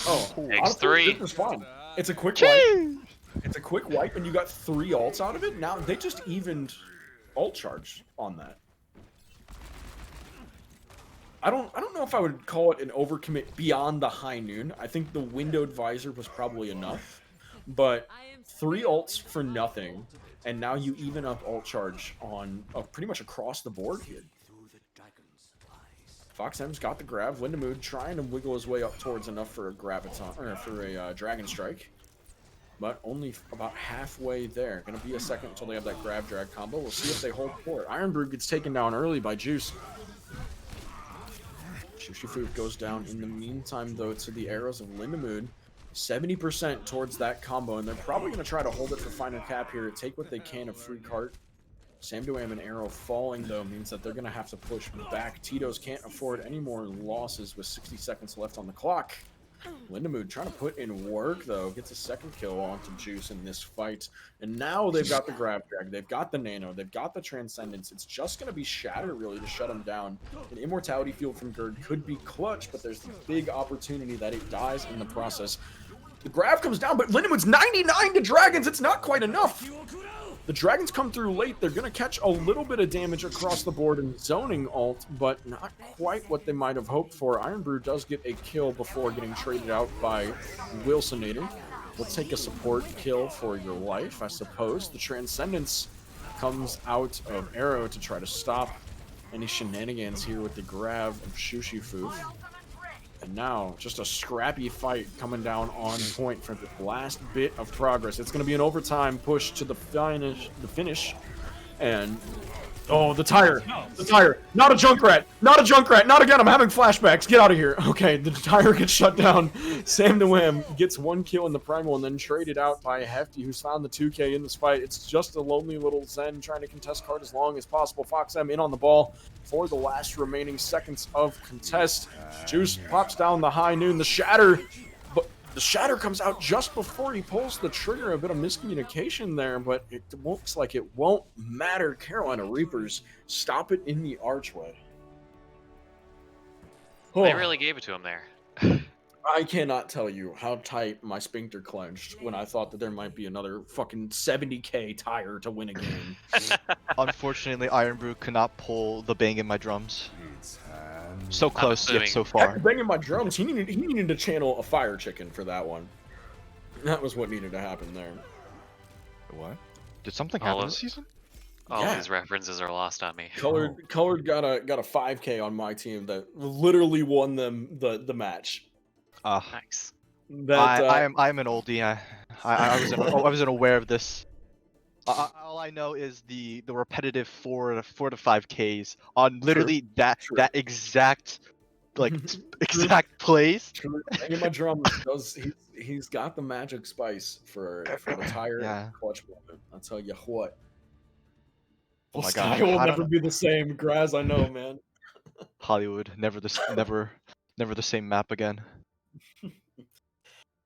Oh, X3. This was fun. It's a quick wipe. It's a quick wipe, and you got 3 ults out of it. Now they just evened ult charge on that. I don't know if I would call it an overcommit beyond the high noon. I think the windowed visor was probably enough, but 3 ults for nothing, and now you even up ult charge on pretty much across the board here. FoxM's got the grab. Lindemood trying to wiggle his way up towards enough for a graviton or for a dragon strike, but only about halfway there. Gonna be a second until they have that grab drag combo. We'll see if they hold for it. Ironbrew gets taken down early by Juice. Shushifoof goes down in the meantime, though, to the arrows of Lindemood. 70% towards that combo, and they're probably going to try to hold it for final cap here, take what they can of free cart. Sam Doam and Arrow falling, though, means that they're going to have to push back. Tito's can't afford any more losses with 60 seconds left on the clock. Lindemood trying to put in work, though. Gets a second kill onto Juice in this fight. And now they've got the grab drag. They've got the nano. They've got the transcendence. It's just going to be Shatter, really, to shut him down. An immortality field from Gerd could be clutch, but there's the big opportunity that it dies in the process. The grab comes down, but Lindemood's 99 to Dragons. It's not quite enough. The Dragons come through late. They're going to catch a little bit of damage across the board in zoning ult, but not quite what they might have hoped for. Ironbrew does get a kill before getting traded out by Wilsonator. We'll take a support kill for your life, I suppose. The Transcendence comes out of Arrow to try to stop any shenanigans here with the grab of Shushifoof. And now, just a scrappy fight coming down on point for the last bit of progress. It's going to be an overtime push to the finish. And, oh, the tire. The tire. Not a Junkrat. Not a Junkrat. Not again. I'm having flashbacks. Get out of here. Okay, the tire gets shut down. Sam Doam gets 1 kill in the primal and then traded out by Hefty, who's found the 2K in this fight. It's just a lonely little Zen trying to contest card as long as possible. FoxM in on the ball for the last remaining seconds of contest. Juice pops down the high noon. The Shatter, but the Shatter comes out just before he pulls the trigger. A bit of miscommunication there, but it looks like it won't matter. Carolina Reapers stop it in the archway. They really gave it to him there. I cannot tell you how tight my sphincter clenched when I thought that there might be another fucking 70k tire to win a game. Unfortunately, Ironbrew could not pull the bang in my drums. So close yet so After far. banging my drums, he needed to channel a fire chicken for that one. That was what needed to happen there. What? Did something All happen of- this season? All Yeah. these references are lost on me. Colored got a 5k on my team that literally won them the match. Nice. I'm an oldie. I wasn't aware of this. All I know is the repetitive 4 to 5Ks on literally that exact exact place. Banging my drums does he's got the magic spice for the tire clutch moment. I'll tell you what. Oh my Sky God, will I never don't be the same. Graz, I know, man. Hollywood, never the same map again.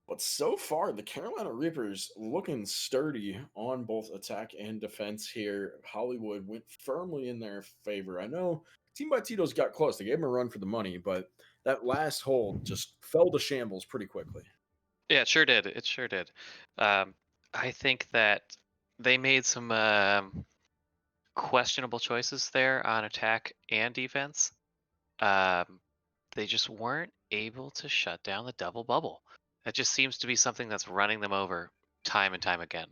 But so far, the Carolina Reapers looking sturdy on both attack and defense here. Hollywood went firmly in their favor. I know Team by Tito's got close. They gave him a run for the money, but that last hold just fell to shambles pretty quickly. Yeah, it sure did. It sure did. I think that they made some questionable choices there on attack and defense. They just weren't able to shut down the double bubble. That just seems to be something that's running them over time and time again.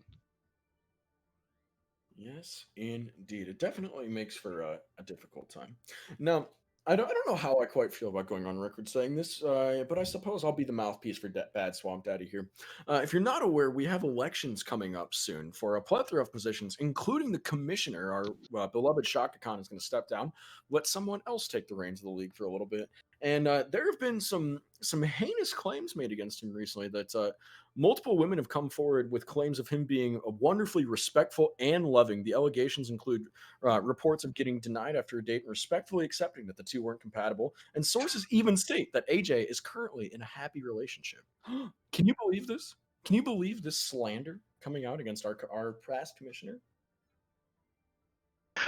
Yes, indeed. It definitely makes for a difficult time. Now, I don't know how I quite feel about going on record saying this, but I suppose I'll be the mouthpiece for Bad Swamp Daddy here. If you're not aware, we have elections coming up soon for a plethora of positions, including the commissioner. Our beloved Shaka Khan is going to step down, let someone else take the reins of the league for a little bit. And there have been some heinous claims made against him recently that multiple women have come forward with claims of him being wonderfully respectful and loving. The allegations include reports of getting denied after a date and respectfully accepting that the two weren't compatible. And sources even state that AJ is currently in a happy relationship. Can you believe this? Can you believe this slander coming out against our past commissioner?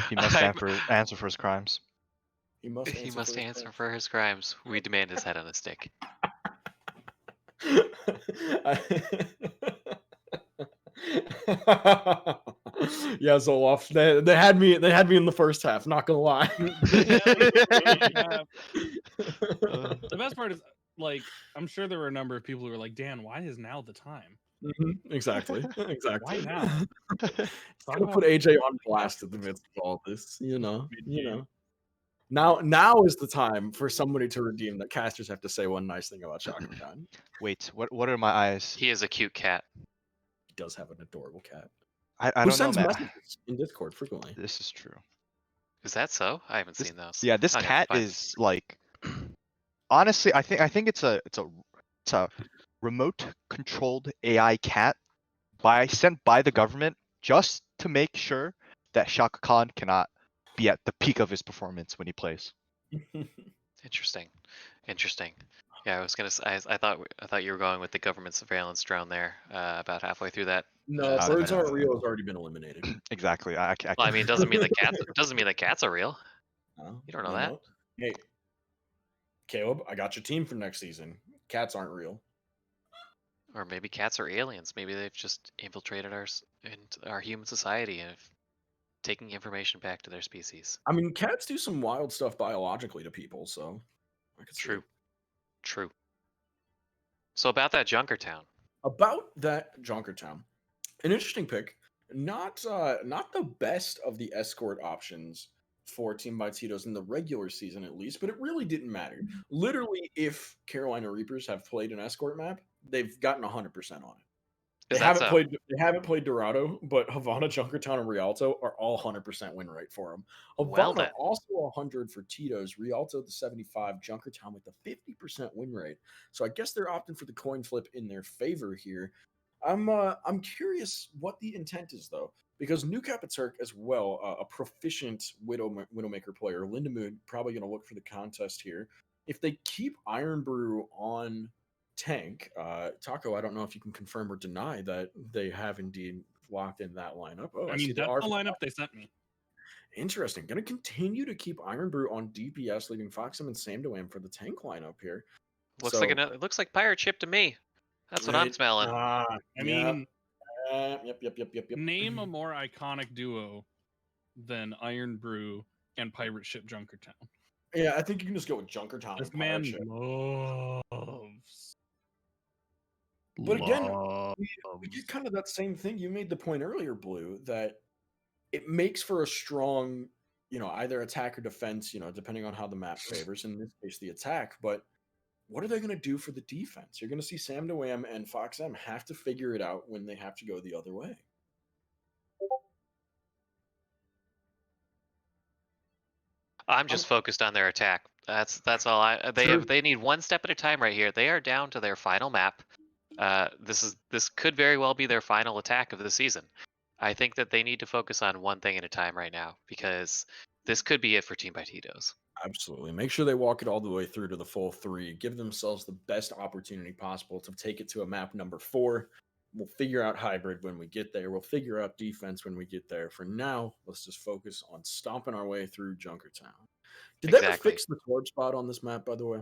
He must answer for his crimes. He must answer for his crimes. We demand his head on a stick. Yeah, Zoloff. They had me in the first half, not gonna lie. The best part is, like, I'm sure there were a number of people who were like, Dan, why is now the time? Exactly. Why now? It's gonna put AJ on blast in the midst of all this, you know. Now is the time for somebody to redeem that casters have to say one nice thing about Shaka Khan. Wait, what are my eyes? He is a cute cat. He does have an adorable cat. I Who don't know, sends man. messages in Discord frequently. This is true. Is that so? I haven't seen those. Yeah, this I'm gonna cat find- is like, honestly, I think it's a remote controlled AI cat sent by the government just to make sure that Shaka Khan cannot be at the peak of his performance when he plays. Interesting. Yeah, I was gonna. I thought you were going with the government surveillance drone there. About halfway through that. No, No, birds no, aren't no. real has already been eliminated. Exactly. I Well, I mean, it doesn't mean the cats. Doesn't mean the cats are real. No, You don't know that. Hey, Caleb, I got your team for next season. Cats aren't real. Or maybe cats are aliens. Maybe they've just infiltrated our human society and have taking information back to their species. I mean, cats do some wild stuff biologically to people, so I could see it. True. So about that Junkertown. About that Junkertown, an interesting pick. Not the best of the escort options for Team by Tito's in the regular season, at least, but it really didn't matter. Literally, if Carolina Reapers have played an escort map, they've gotten 100% on it. They haven't played Dorado, but Havana, Junkertown, and Rialto are all 100% win rate for them. Havana also 100 for Tito's, Rialto the 75, Junkertown with the 50% win rate. So I guess they're opting for the coin flip in their favor here. I'm curious what the intent is though, because New Capaturk as well, a proficient Widowmaker player, Lindamood probably going to look for the contest here. If they keep Iron Brew on tank, Taco, I don't know if you can confirm or deny that they have indeed locked in that lineup. Oh, I mean, that's the lineup they sent me. Interesting. Going to continue to keep Iron Brew on DPS, leaving Foxum and Samdoam for the tank lineup here. It looks like Pirate Ship to me. That's what I'm smelling. I mean, yep. Name a more iconic duo than Iron Brew and Pirate Ship Junkertown. Yeah, I think you can just go with Junkertown. This man loves. But again, we get kind of that same thing. You made the point earlier, Blue, that it makes for a strong, either attack or defense, depending on how the map favors. In this case, the attack. But what are they going to do for the defense? You're going to see Sam Dewam and Fox M have to figure it out when they have to go the other way. I'm just focused on their attack. That's all they need one step at a time right here. They are down to their final map. This could very well be their final attack of the season. I think that they need to focus on one thing at a time right now, because this could be it for Team by Tito's. Absolutely. Make sure they walk it all the way through to the full 3. Give themselves the best opportunity possible to take it to a map number 4. We'll figure out hybrid when we get there. We'll figure out defense when we get there. For now, let's just focus on stomping our way through Junkertown. Did they ever fix the torch spot on this map, by the way?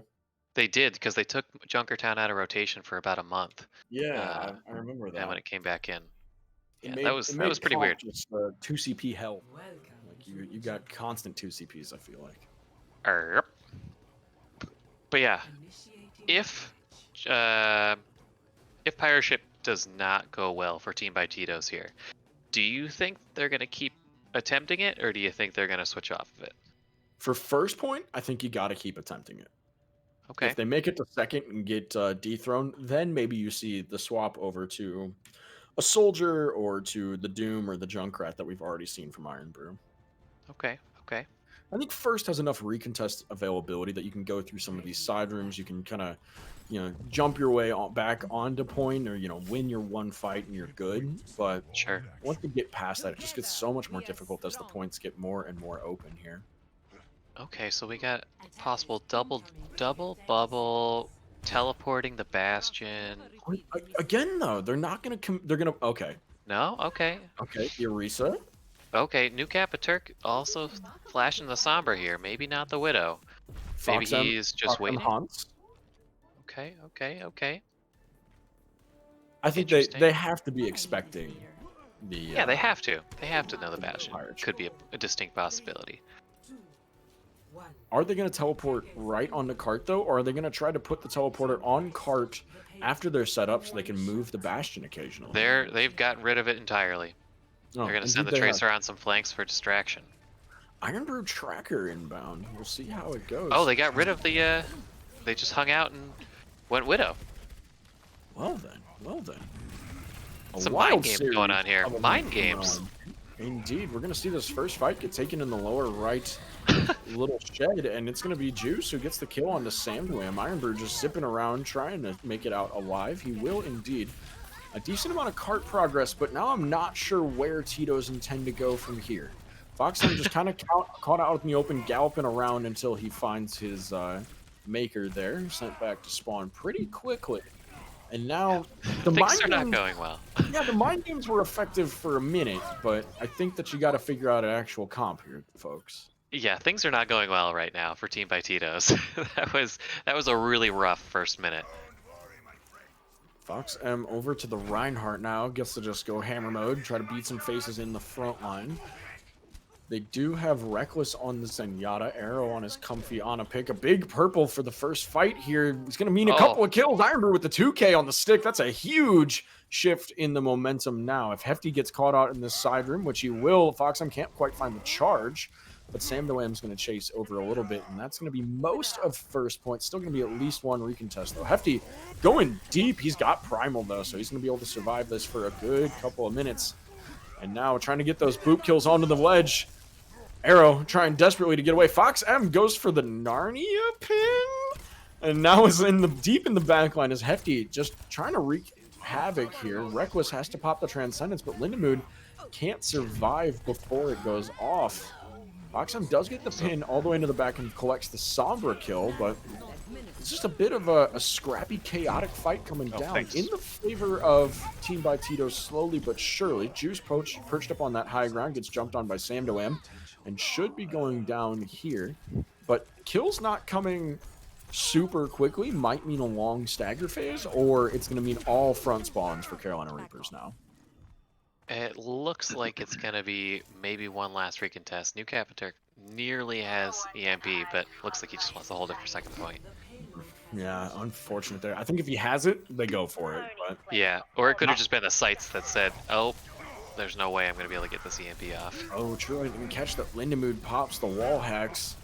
They did, because they took Junkertown out of rotation for about a month. Yeah, I remember that. And when it came back in. Yeah, that was pretty weird. Just 2 CP hell. You got constant 2 CPs, I feel like. Erp. But yeah, if Pirate Ship does not go well for Team by Tito's here, do you think they're gonna keep attempting it, or do you think they're gonna switch off of it? For first point, I think you got to keep attempting it. Okay. If they make it to second and get dethroned, then maybe you see the swap over to a soldier or to the Doom or the Junkrat that we've already seen from Iron Brew. Okay. I think first has enough recontest availability that you can go through some of these side rooms. You can kind of, jump your way back onto point, or win your one fight and you're good. But Sure. once you get past that, it just gets so much more difficult as the points get more and more open here. Okay, so we got possible double bubble, teleporting the Bastion. Again, though, they're not gonna. They're gonna. Okay. No. Okay. Orisa. Okay. New Kappa Turk also flashing the Sombra here. Maybe not the Widow. Maybe he's just waiting. Hunts. Okay. I think they have to be expecting the. Yeah, they have to. They have to know the Bastion Pirates. could be a distinct possibility. Are they going to teleport right on the cart, though, or are they going to try to put the teleporter on cart after they're set up so they can move the Bastion occasionally? They've gotten rid of it entirely. They're going to send the Tracer on some flanks for distraction. Iron Brew Tracker inbound. We'll see how it goes. Oh, they got rid of the... They just hung out and went Widow. Well then. Some mind games going on here. Mind games. Indeed. We're going to see this first fight get taken in the lower right little shed, and it's going to be Juice who gets the kill on the Sandwam. Iron Brew just zipping around trying to make it out alive. He will indeed. A decent amount of cart progress, but now I'm not sure where Tito's intend to go from here. Foxem just kind of caught out in the open, galloping around until he finds his maker there, sent back to spawn pretty quickly. And now the things are not going well. Yeah, the mind games were effective for a minute, but I think that you got to figure out an actual comp here, folks. Yeah, things are not going well right now for Team by Tito's. that was a really rough first minute. Fox M over to the Reinhardt now, gets to just go hammer mode, try to beat some faces in the front line. They do have Reckless on the Zenyatta, Arrow on his comfy Ana pick. A big purple for the first fight here. It's going to mean a couple of kills. Iron Brew with the 2K on the stick. That's a huge shift in the momentum now. If Hefty gets caught out in this side room, which he will, Foxem can't quite find the charge. But Sam Noam's going to chase over a little bit, and that's going to be most of first point. Still going to be at least one recontest, though. Hefty going deep. He's got Primal, though, so he's going to be able to survive this for a good couple of minutes. And now trying to get those boop kills onto the ledge. Arrow trying desperately to get away. Fox M goes for the Narnia pin. And now is deep in the backline is Hefty just trying to wreak havoc here. Reckless has to pop the Transcendence, but Lindemood can't survive before it goes off. Fox M does get the pin all the way into the back and collects the Sombra kill, but it's just a bit of a scrappy, chaotic fight coming down in the favor of Team by Tito slowly but surely. Juice perched up on that high ground, gets jumped on by Samdoam, and should be going down here. But kills not coming super quickly might mean a long stagger phase, or it's going to mean all front spawns for Carolina Reapers now. It looks like it's going to be maybe one last recontest. New Capitur nearly has EMP, but looks like he just wants to hold it for second point. Yeah, unfortunate there. I think if he has it, they go for it. But yeah, or it could have just been the sights that said, oh, there's no way I'm going to be able to get this EMP off. Oh, true. I didn't catch that. Lindemood pops the wall hacks.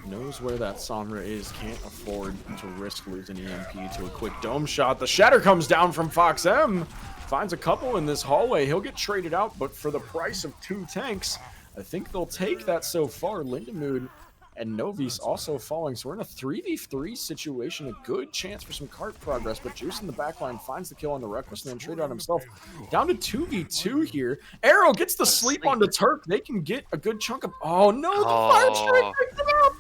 Knows where that Sombra is. Can't afford to risk losing EMP to a quick dome shot. The Shatter comes down from Fox M. Finds a couple in this hallway. He'll get traded out, but for the price of 2 tanks, I think they'll take that so far. Lindemood and Novis also falling. So we're in a 3v3 situation. A good chance for some cart progress, but Juice in the backline finds the kill on the Reckless and then traded out himself. Down to 2v2 here. Arrow gets the sleep on the Turk. They can get a good chunk of... Oh, no, the Fire Strike picked him up!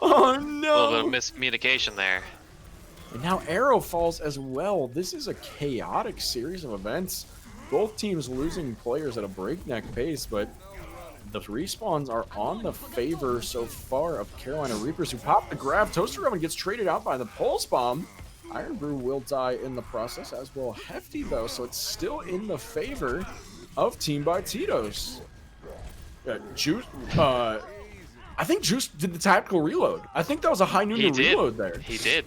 Oh, no! A little bit of miscommunication there. And now Arrow falls as well. This is a chaotic series of events. Both teams losing players at a breakneck pace, but the respawns are on the favor so far of Carolina Reapers, who pop the grab. Toaster Oven gets traded out by the Pulse Bomb. Iron Brew will die in the process, as will Hefty, though, so it's still in the favor of Team by Tito's. Juice. I think Juice did the tactical reload. I think that was a high noon to reload there. He did.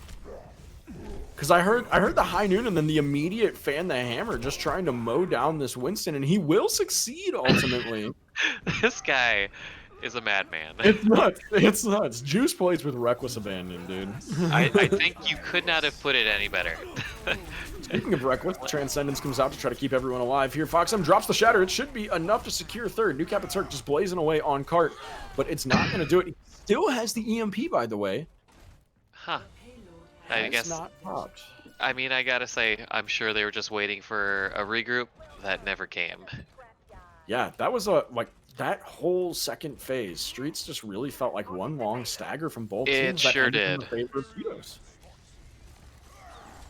Because I heard the high noon and then the immediate fan the hammer just trying to mow down this Winston, and he will succeed ultimately. This guy is a madman. It's nuts. It's nuts. Juice plays with reckless abandon, dude. I think you could not have put it any better. Speaking of reckless, Transcendence comes out to try to keep everyone alive here. FoxM drops the shatter. It should be enough to secure third. New Cap and Turk just blazing away on cart, but it's not going to do it. He still has the EMP, by the way. Huh. I guess. Not popped. I mean, I gotta say, I'm sure they were just waiting for a regroup. That never came. Yeah, that was that whole second phase. Streets just really felt like one long stagger from both teams. It sure did.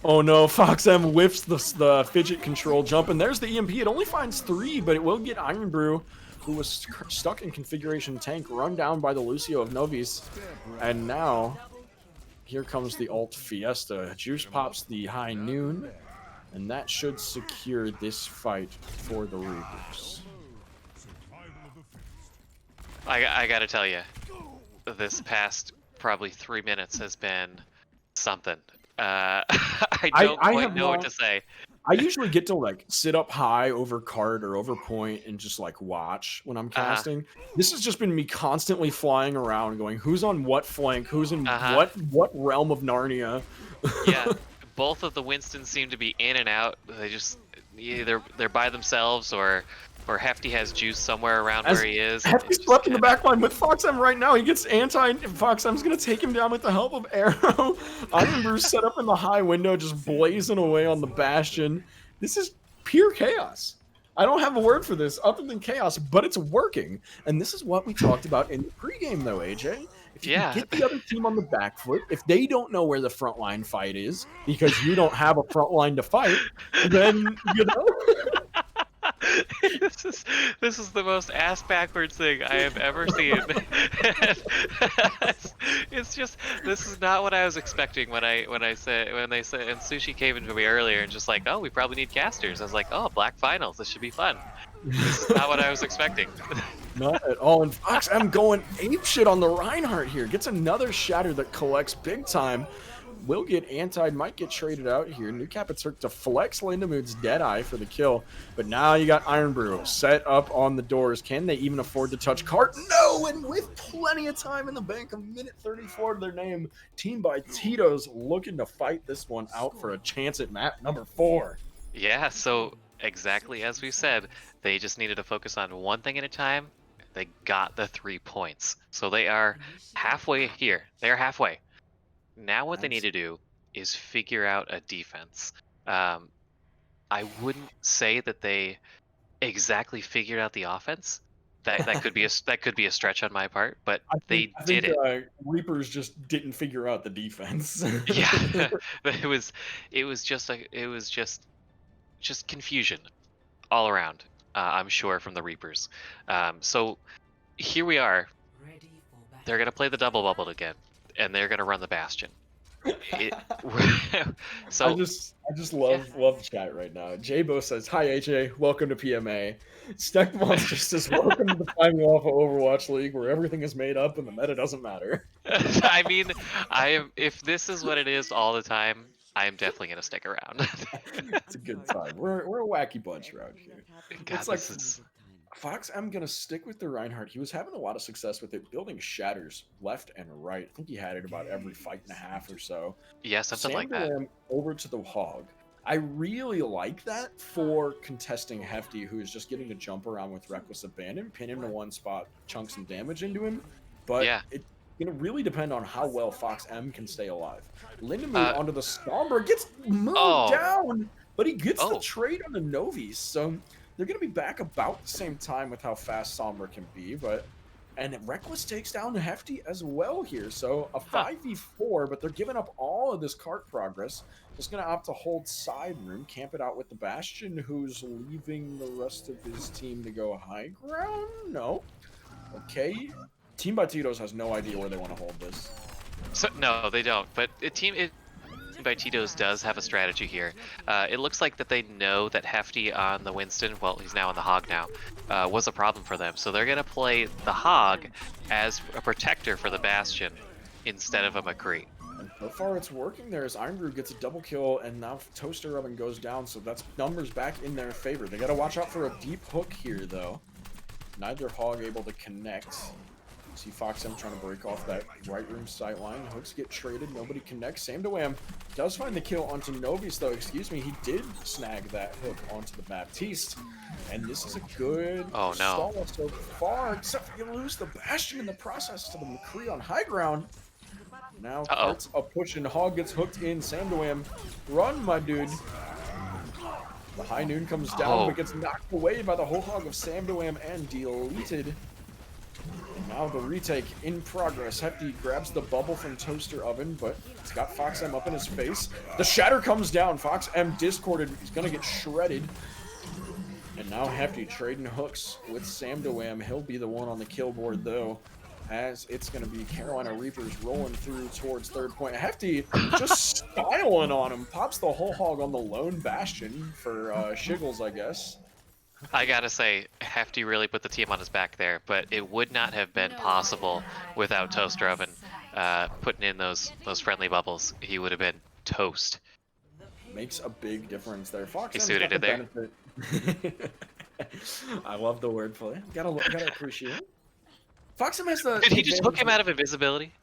Oh no, FoxM whiffs the fidget control jump, and there's the EMP. It only finds 3, but it will get Iron Brew, who was stuck in configuration tank, run down by the Lucio of Novis. And now, here comes the ult Fiesta. Juice pops the high noon, and that should secure this fight for the Reapers. I gotta tell you, this past probably 3 minutes has been something. I don't quite know what to say. I usually get to like sit up high over cart or over point and just like watch when I'm casting. This has just been me constantly flying around going, who's on what flank, who's in what realm of Narnia. Yeah, both of the Winstons seem to be in and out. They just either they're by themselves or Hefty has Juice somewhere around where he is. Hefty's stuck in the backline with FoxM right now. He gets anti. FoxM's going to take him down with the help of Arrow. Iron Brew's set up in the high window, just blazing away on the Bastion. This is pure chaos. I don't have a word for this other than chaos, but it's working. And this is what we talked about in the pregame, though, AJ. If you can get the other team on the back foot, if they don't know where the frontline fight is because you don't have a front line to fight, then, you know... This is the most ass backwards thing I have ever seen. It's just, this is not what I was expecting when they said, and Sushi came into me earlier and just like, oh, we probably need casters. I was like, oh, Black Finals, this should be fun. This is not what I was expecting. Not at all. And FoxM going apeshit on the Reinhardt here. Gets another shatter that collects big time. Will get antied, might get traded out here. New Cap and Turk to flex Lindamood's Deadeye for the kill. But now you got Iron Brew set up on the doors. Can they even afford to touch cart? No! And with plenty of time in the bank, a minute 34 to their name, Team by Tito's looking to fight this one out for a chance at map number 4. Yeah, so exactly as we said, they just needed to focus on one thing at a time. They got the 3 points. So they are halfway here. They are halfway. Now what they need to do is figure out a defense. I wouldn't say that they exactly figured out the offense. That could be a stretch on my part, but I think Reapers just didn't figure out the defense. Yeah, it was just confusion all around. I'm sure from the Reapers. So here we are. They're gonna play the double bubble again. And they're gonna run the Bastion. So I just love the chat right now. Jabo says, "Hi AJ, welcome to PMA." Steck Monster says, "Welcome to the Climbing Alpha Overwatch League, where everything is made up and the meta doesn't matter." I mean, if this is what it is all the time, I am definitely gonna stick around. It's a good time. We're a wacky bunch around here. God, it's like FoxM gonna stick with the Reinhardt. He was having a lot of success with it, building shatters left and right. I think he had it about every fight and a half or so. Yeah, something like that. Over to the Hog. I really like that for contesting Hefty, who is just getting to jump around with Reckless Abandon, pin him to one spot, chunk some damage into him. But it's gonna really depend on how well FoxM can stay alive. Lindamood onto the Sombra, gets moved down, but he gets the trade on the Novis, so they're going to be back about the same time with how fast Sombra can be, and Reckless takes down Hefty as well here. So a 5v4, but they're giving up all of this cart progress. Just going to opt to hold side room, camp it out with the Bastion, who's leaving the rest of his team to go high ground? No. Okay. Team by Tito's has no idea where they want to hold this. So, no, they don't. But Team by Tito's does have a strategy here. It looks like that they know that Hefty on the Winston, well, he's now on the Hog now, was a problem for them. So they're going to play the Hog as a protector for the Bastion instead of a McCree. And so far it's working there as Iron Brew gets a double kill, and now Toaster Oven goes down, so that's numbers back in their favor. They got to watch out for a deep hook here, though. Neither Hog able to connect. See FoxM trying to break off that right room sight line. Hooks get traded. Nobody connects. SamDoAm does find the kill onto Novice, though. Excuse me. He did snag that hook onto the Baptiste. And this is a good stall so far, except for you lose the Bastion in the process to the McCree on high ground. Now Kurt's a push and Hog gets hooked in. SamDoAm, run, my dude. The High Noon comes down, but gets knocked away by the whole Hog of SamDoAm and deleted. And now the retake in progress. Hefty grabs the bubble from Toaster Oven, but it's got FoxM up in his face. The Shatter comes down. FoxM discorded. He's going to get shredded. And now Hefty trading hooks with SamDoAm. He'll be the one on the kill board, though, as it's going to be Carolina Reapers rolling through towards third point. Hefty just styling on him. Pops the whole Hog on the lone Bastion for Shiggles, I guess. I gotta say, Hefty really put the team on his back there, but it would not have been possible without Toaster Oven putting in those friendly bubbles. He would have been toast. Makes a big difference there. Fox he suited it there. I love the wordplay. Gotta appreciate it. FoxM has the. Did he just hook him out of invisibility,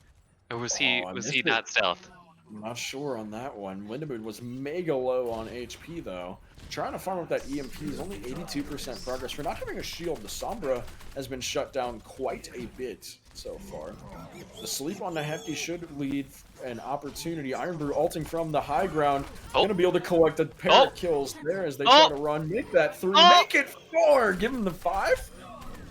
or was he it. not stealth? I'm not sure on that one. Lindemood was mega low on HP though. Trying to farm up that EMP is only 82% progress. For not having a shield, the Sombra has been shut down quite a bit so far. The sleep on the Hefty should lead an opportunity. Iron Brew ulting from the high ground. Gonna be able to collect a pair of kills there as they try to run. Make that 3. Make it 4. Give him the 5.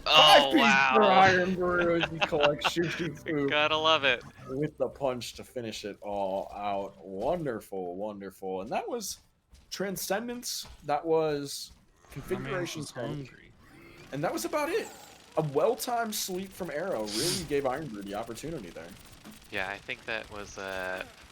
5 piece for Iron Brew as he collects Shushifu. Gotta love it. With the punch to finish it all out. Wonderful, wonderful. And that was Transcendence. That was Configuration. And that was about it. A well-timed sleep from Arrow really gave Iron Brew the opportunity there. Yeah, I think that was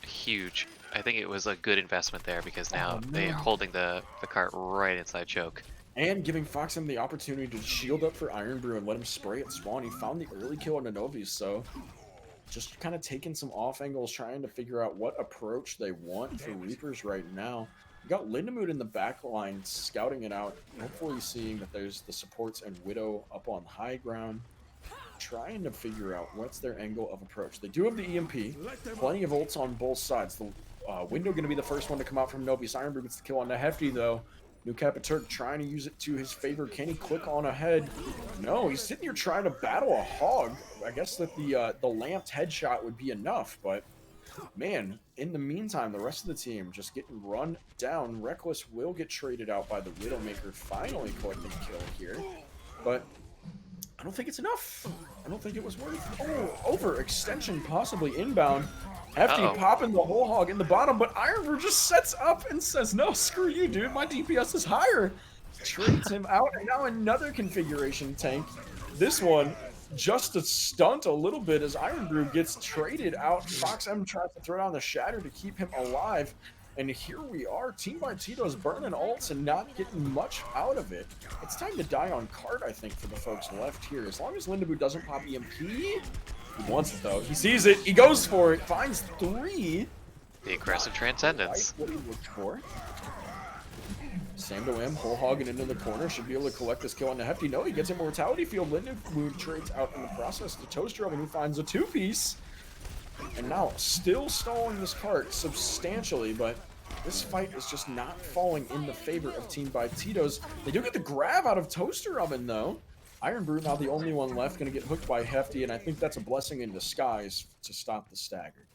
huge. I think it was a good investment there because now they are holding the cart right inside choke. And giving FoxM the opportunity to shield up for Iron Brew and let him spray at spawn. He found the early kill on Novice, so just kind of taking some off angles, trying to figure out what approach they want for Reapers right now. You got Lindemood in the back line scouting it out, hopefully seeing that there's the supports and Widow up on high ground, trying to figure out what's their angle of approach. They do have the EMP, plenty of ults on both sides. The Window going to be the first one to come out from Novice. Iron Brew gets the kill on the Hefty, though. New Capiturk trying to use it to his favor. Can he click on ahead? No, he's sitting here trying to battle a Hog. I guess that the lamped headshot would be enough, but man, in the meantime, the rest of the team just getting run down. Reckless will get traded out by the Widowmaker, finally collecting a kill here, but I don't think it's enough. I don't think it was worth. Oh, overextension possibly inbound. Hefty popping the whole Hog in the bottom, but Iron Brew just sets up and says, no, screw you, dude. My DPS is higher. Trades him out, and now another configuration tank. This one just to stunt a little bit as Iron Brew gets traded out. FoxM tries to throw down the Shatter to keep him alive. And here we are, Team by Tito's burning ults and not getting much out of it. It's time to die on card, I think, for the folks left here. As long as Lindemood doesn't pop EMP, he wants it though. He sees it, he goes for it, finds 3. The aggressive Transcendence. What he looked for. SamDoAm whole hogging into the corner, should be able to collect this kill on the Hefty. No, he gets Immortality Field. Lindemood trades out in the process to Toaster Oven, who finds a 2-piece. And now still stalling this cart substantially, but this fight is just not falling in the favor of Team by Tito's. They do get the grab out of Toaster Oven though. Iron Brew now the only one left, going to get hooked by Hefty, and I think that's a blessing in disguise to stop the stagger.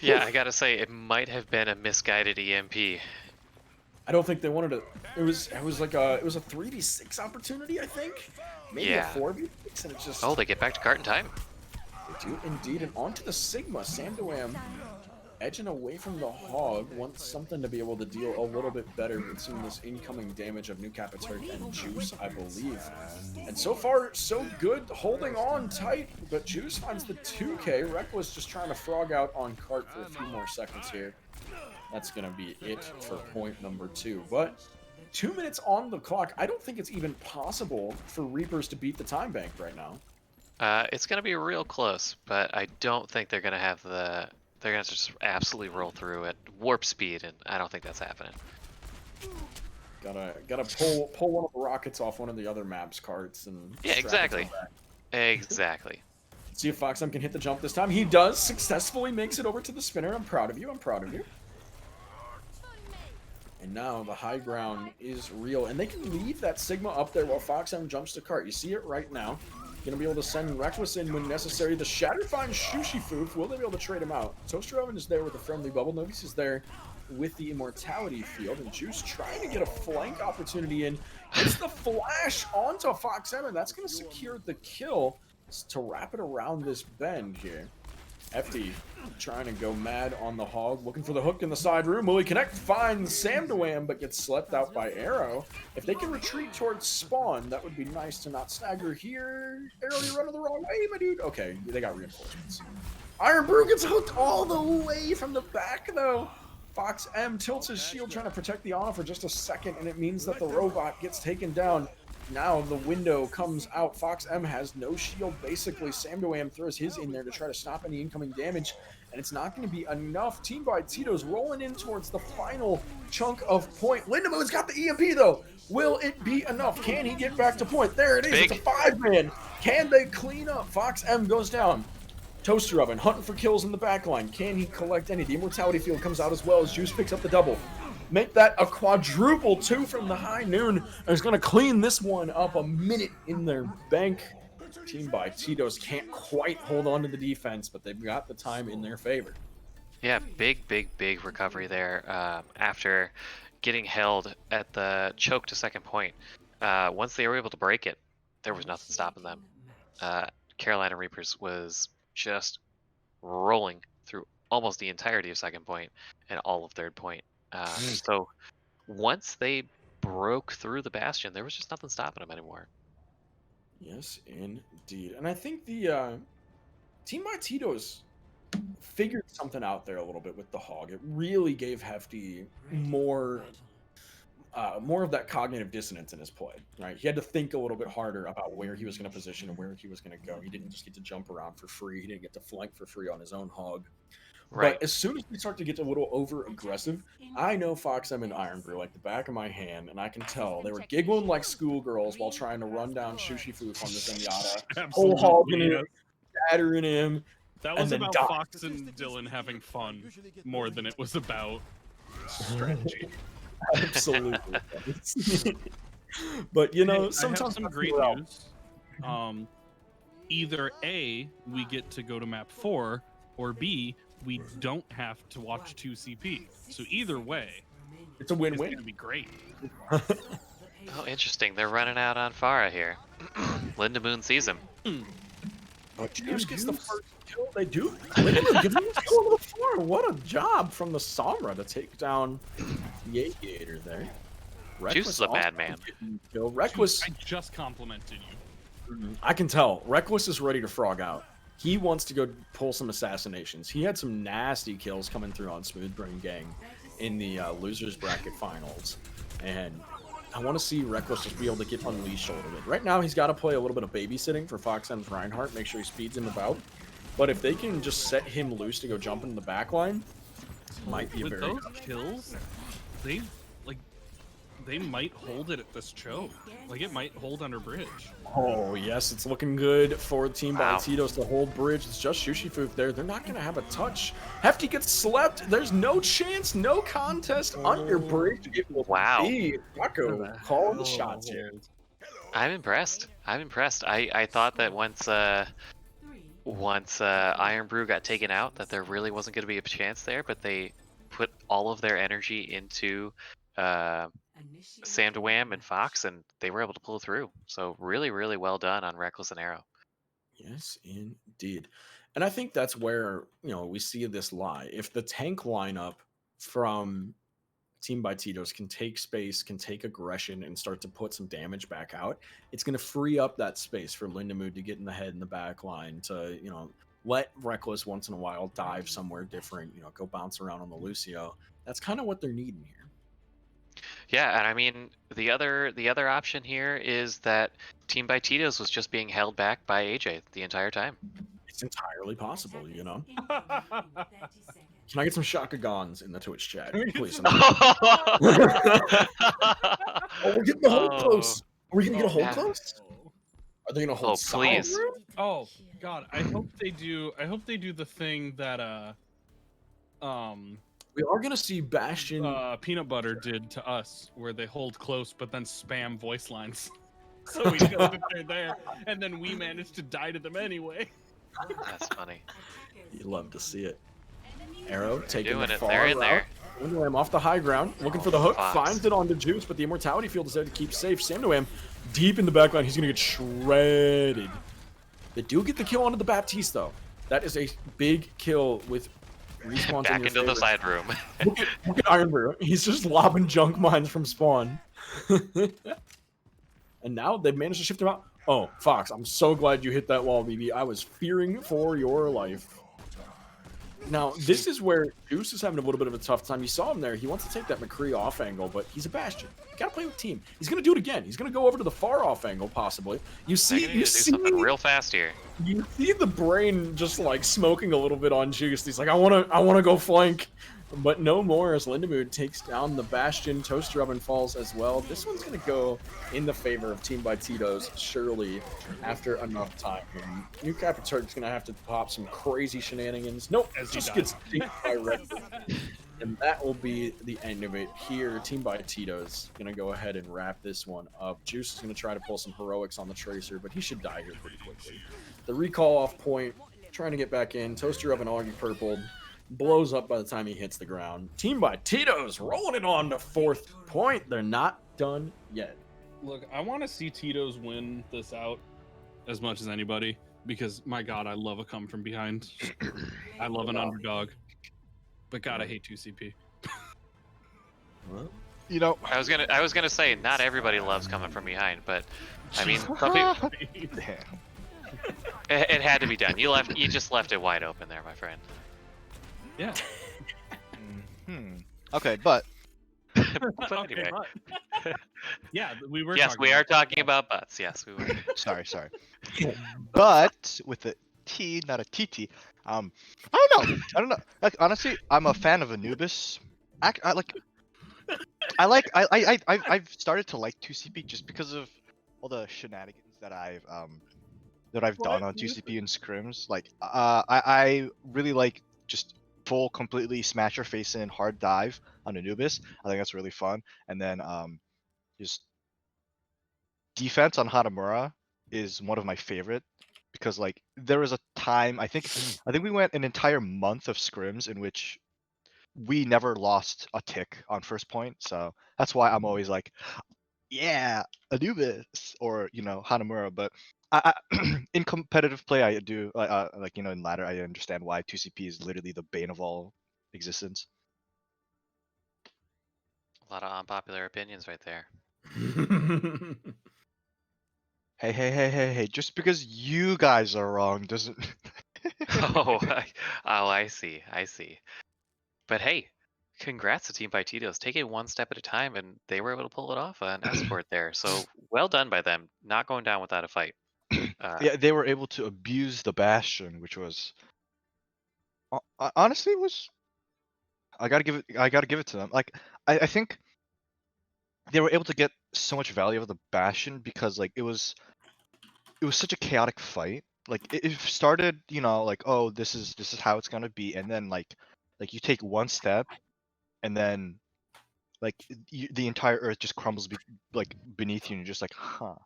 Yeah, I gotta say, it might have been a misguided EMP. I don't think they wanted to. It was like a 3v6 opportunity, I think. Maybe a 4v6, and it's just. Oh, they get back to cart in time. They do indeed, and onto the Sigma. SamDoAm edging away from the hog, wants something to be able to deal a little bit better with some of this incoming damage of New Capiturk and Juice, I believe. And so far, so good, holding on tight, but Juice finds the 2K. Reckless just trying to frog out on Cart for a few more seconds here. That's going to be it for point number 2. But 2 minutes on the clock. I don't think it's even possible for Reapers to beat the time bank right now. It's going to be real close, but I don't think they're going to have the... They're going to just absolutely roll through at warp speed, and I don't think that's happening. Gotta pull one of the rockets off one of the other maps carts and... Yeah, exactly. Exactly. See if FoxM can hit the jump this time. He does, successfully makes it over to the spinner. I'm proud of you, I'm proud of you. And now the high ground is real, and they can leave that Sigma up there while FoxM jumps to cart. You see it right now. Gonna be able to send Reckless in when necessary. The Shatter finds Shushifoof. Will they be able to trade him out? Toaster Oven is there with a friendly bubble. Novice is there with the Immortality Field. And Juice trying to get a flank opportunity in. It's the flash onto FoxM, and that's gonna secure the kill to wrap it around this bend here. Hefty trying to go mad on the hog, looking for the hook in the side room. Will he connect? Finds Samdawam, but gets slept out by Arrow. If they can retreat towards spawn, that would be nice to not stagger here. Arrow, you're running the wrong way, my dude. Okay, they got reinforcements. Iron Brew gets hooked all the way from the back, though. FoxM tilts his shield, trying to protect the honor for just a second, and it means that the robot gets taken down. Now the window comes out. FoxM has no shield, basically. Samdawam throws his in there to try to stop any incoming damage, and it's not going to be enough. Team by Tito's rolling in towards the final chunk of point. Lindamoon's got the EMP, though. Will it be enough? Can he get back to point? There it is. Big. It's a 5-man. Can they clean up? FoxM goes down. Toaster Oven hunting for kills in the backline. Can he collect any? The Immortality Field comes out as well as Juice picks up the double. Make that a quadruple 2 from the high noon. And is going to clean this one up a minute in their bank. Team by Tito's can't quite hold on to the defense, but they've got the time in their favor. Yeah, big recovery there after getting held at the choke to second point. Once they were able to break it, there was nothing stopping them. Carolina Reapers was just rolling through almost the entirety of second point and all of third point. So once they broke through the bastion, there was just nothing stopping them anymore. Yes, indeed. And I think the Team by Tito's figured something out there a little bit with the hog. It really gave Hefty more of that cognitive dissonance in his play, right? He had to think a little bit harder about where he was going to position and where he was going to go. He didn't just get to jump around for free. He didn't get to flank for free on his own hog. Right. But as soon as we start to get a little over-aggressive, I know FoxM and Iron Brew like the back of my hand, and I can tell they were giggling like schoolgirls while trying to run down Shushifoof on the Zenyatta. Whole hogging him, shattering him. That was and then about Fox and Dylan having fun more than it was about strategy. Absolutely. But you know, Hey, sometimes I have some great news. Either A, we get to go to map 4, or B, we don't have to watch 2 CP. So either way, it's a it's win-win. going to be great. Oh, interesting. They're running out on Farah here. Lindamoon sees him. But Juice gets the first kill. They do. Lindamoon gives him a kill on the floor. What a job from the Sombra to take down the Aviator there. Juice is a bad man. Reckless. I just complimented you. I can tell. Reckless is ready to frog out. He wants to go pull some assassinations. He had some nasty kills coming through on Smooth Brain Gang in the losers bracket finals, and I want to see Reckless just be able to get unleashed a little bit. Right now, he's got to play a little bit of babysitting for FoxM's Reinhardt, make sure he speeds him about. But if they can just set him loose to go jump into the back line, might be a With very those kills, they might hold it at this choke. Like, it might hold under bridge. Oh, yes, it's looking good for Team by Wow. Tito's to hold bridge. It's just Shushifoof there. They're not going to have a touch. Hefty gets slept. There's no chance, no contest under bridge. It will Wow. be Rocco calling the shots here. I'm impressed. I thought that once Iron Brew got taken out, that there really wasn't going to be a chance there, but they put all of their energy into Samdawam and Fox, and they were able to pull through. So really well done on Reckless and Arrow. Yes, indeed. And I think that's where, we see this lie. If the tank lineup from Team by Tito's can take space, can take aggression, and start to put some damage back out, it's going to free up that space for Lindamood to get in the head and the back line to, let Reckless once in a while dive somewhere different, go bounce around on the Lucio. That's kind of what they're needing here. Yeah, and I mean the other option here is that Team by Tito's was just being held back by AJ the entire time. It's entirely possible, Can I get some Shakagons in the Twitch chat, please? Oh, Oh, we're getting the hold close. Are we gonna get a hold yeah. close? Are they gonna hold? Please. Oh God, I hope they do. I hope they do the thing that we are gonna see Bastion. Peanut Butter did to us, where they hold close but then spam voice lines, so we know that they're there, and then we manage to die to them anyway. That's funny. You love to see it. Arrow taking Doing the it. far They're in route. there. Sam off the high ground, looking for the hook, Fox. finds it onto Juice, but the Immortality Field is there to keep safe. Sam Noam deep in the backline, he's gonna get shredded. They do get the kill onto the Baptiste though. That is a big kill with respawns Back in your into the favor. side room. Look at Ironbrew. He's just lobbing junk mines from spawn. And now they've managed to shift him out. Oh, Fox, I'm so glad you hit that wall, BB. I was fearing for your life. Now, this is where Juice is having a little bit of a tough time. You saw him there. He wants to take that McCree off angle, but he's a Bastion. You gotta play with team. He's gonna do it again. He's gonna go over to the far off angle, possibly. You see, Do something real fast here. You see the brain just like smoking a little bit on Juice. He's like, I wanna go flank. But no more as Lindamood takes down the Bastion. Toaster Oven falls as well. This one's going to go in the favor of Team by Tito's, surely, after enough time. And New Captain Turk's going to have to pop some crazy shenanigans. Nope, just gets dinked by Red. And that will be the end of it here. Team by Tito's going to go ahead and wrap this one up. Juice is going to try to pull some heroics on the Tracer, but he should die here pretty quickly. The recall off point, trying to get back in. Toaster Oven Augie purpled. Blows up by the time he hits the ground. Team by Tito's rolling it on to 4th point. They're not done yet. Look, I want to see Tito's win this out as much as anybody, because my God, I love a come from behind. I love an underdog, but God, I hate 2CP. Well, I was gonna say not everybody loves coming from behind, but I mean, some people, it had to be done. You just left it wide open there, my friend. Yeah. Okay, but But Okay, anyway. but- yeah, we were. Yes, we are talking about butts. Yes, we were. sorry. But with a T, not a TT. I don't know. Like, honestly, I'm a fan of Anubis. I've started to like 2CP just because of all the shenanigans that I've done on 2CP and scrims. Like, I really like just full completely smash your face in hard dive on Anubis. I think that's really fun. And then just defense on Hanamura is one of my favorite, because like there was a time I think we went an entire month of scrims in which we never lost a tick on first point. So that's why I'm always like, yeah, Anubis or Hanamura. But I in competitive play, I do like in ladder, I understand why 2CP is literally the bane of all existence. A lot of unpopular opinions right there. Hey! Just because you guys are wrong doesn't. I see. But hey, congrats to Team by Tito's. Take it one step at a time, and they were able to pull it off on Esport there. So well done by them, not going down without a fight. Yeah, they were able to abuse the Bastion, which was honestly was. I gotta give it to them. Like I think they were able to get so much value out of the Bastion because like it was such a chaotic fight. Like it started, like, oh, this is how it's gonna be, and then like you take one step, and then like the entire earth just crumbles like beneath you, and you're just like, huh.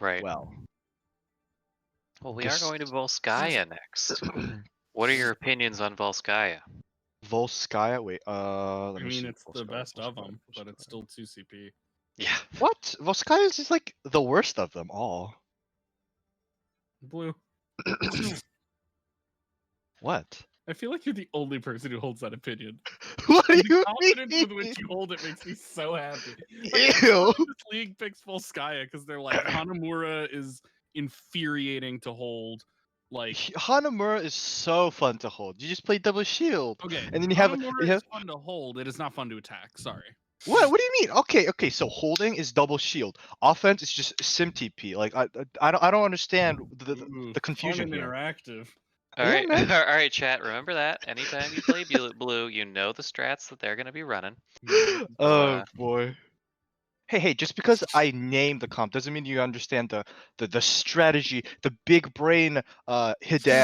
Right. Well, we are going to Volskaya next. What are your opinions on Volskaya? Volskaya. Wait, I mean, it's the best of them, but it's still 2CP. Yeah. What? Volskaya is like the worst of them all. Blue. What? I feel like you're the only person who holds that opinion. What do And the you confidence mean? with which you hold it makes me so happy. Like, Ew. everyone in this league picks Volskaya because they're like Hanamura is infuriating to hold. Like, Hanamura is so fun to hold. You just play double shield. okay, And then you Hanamura have is fun to hold. It is not fun to attack. Sorry. what do you mean? Okay, so holding is double shield. Offense is just sim TP. Like I don't understand Ooh, the confusion fun and here. interactive. All Yeah, right, man. all right, chat. Remember that. Anytime you play blue, you know the strats that they're gonna be running. Oh boy. Hey, just because I name the comp doesn't mean you understand the strategy, the big brain Hidan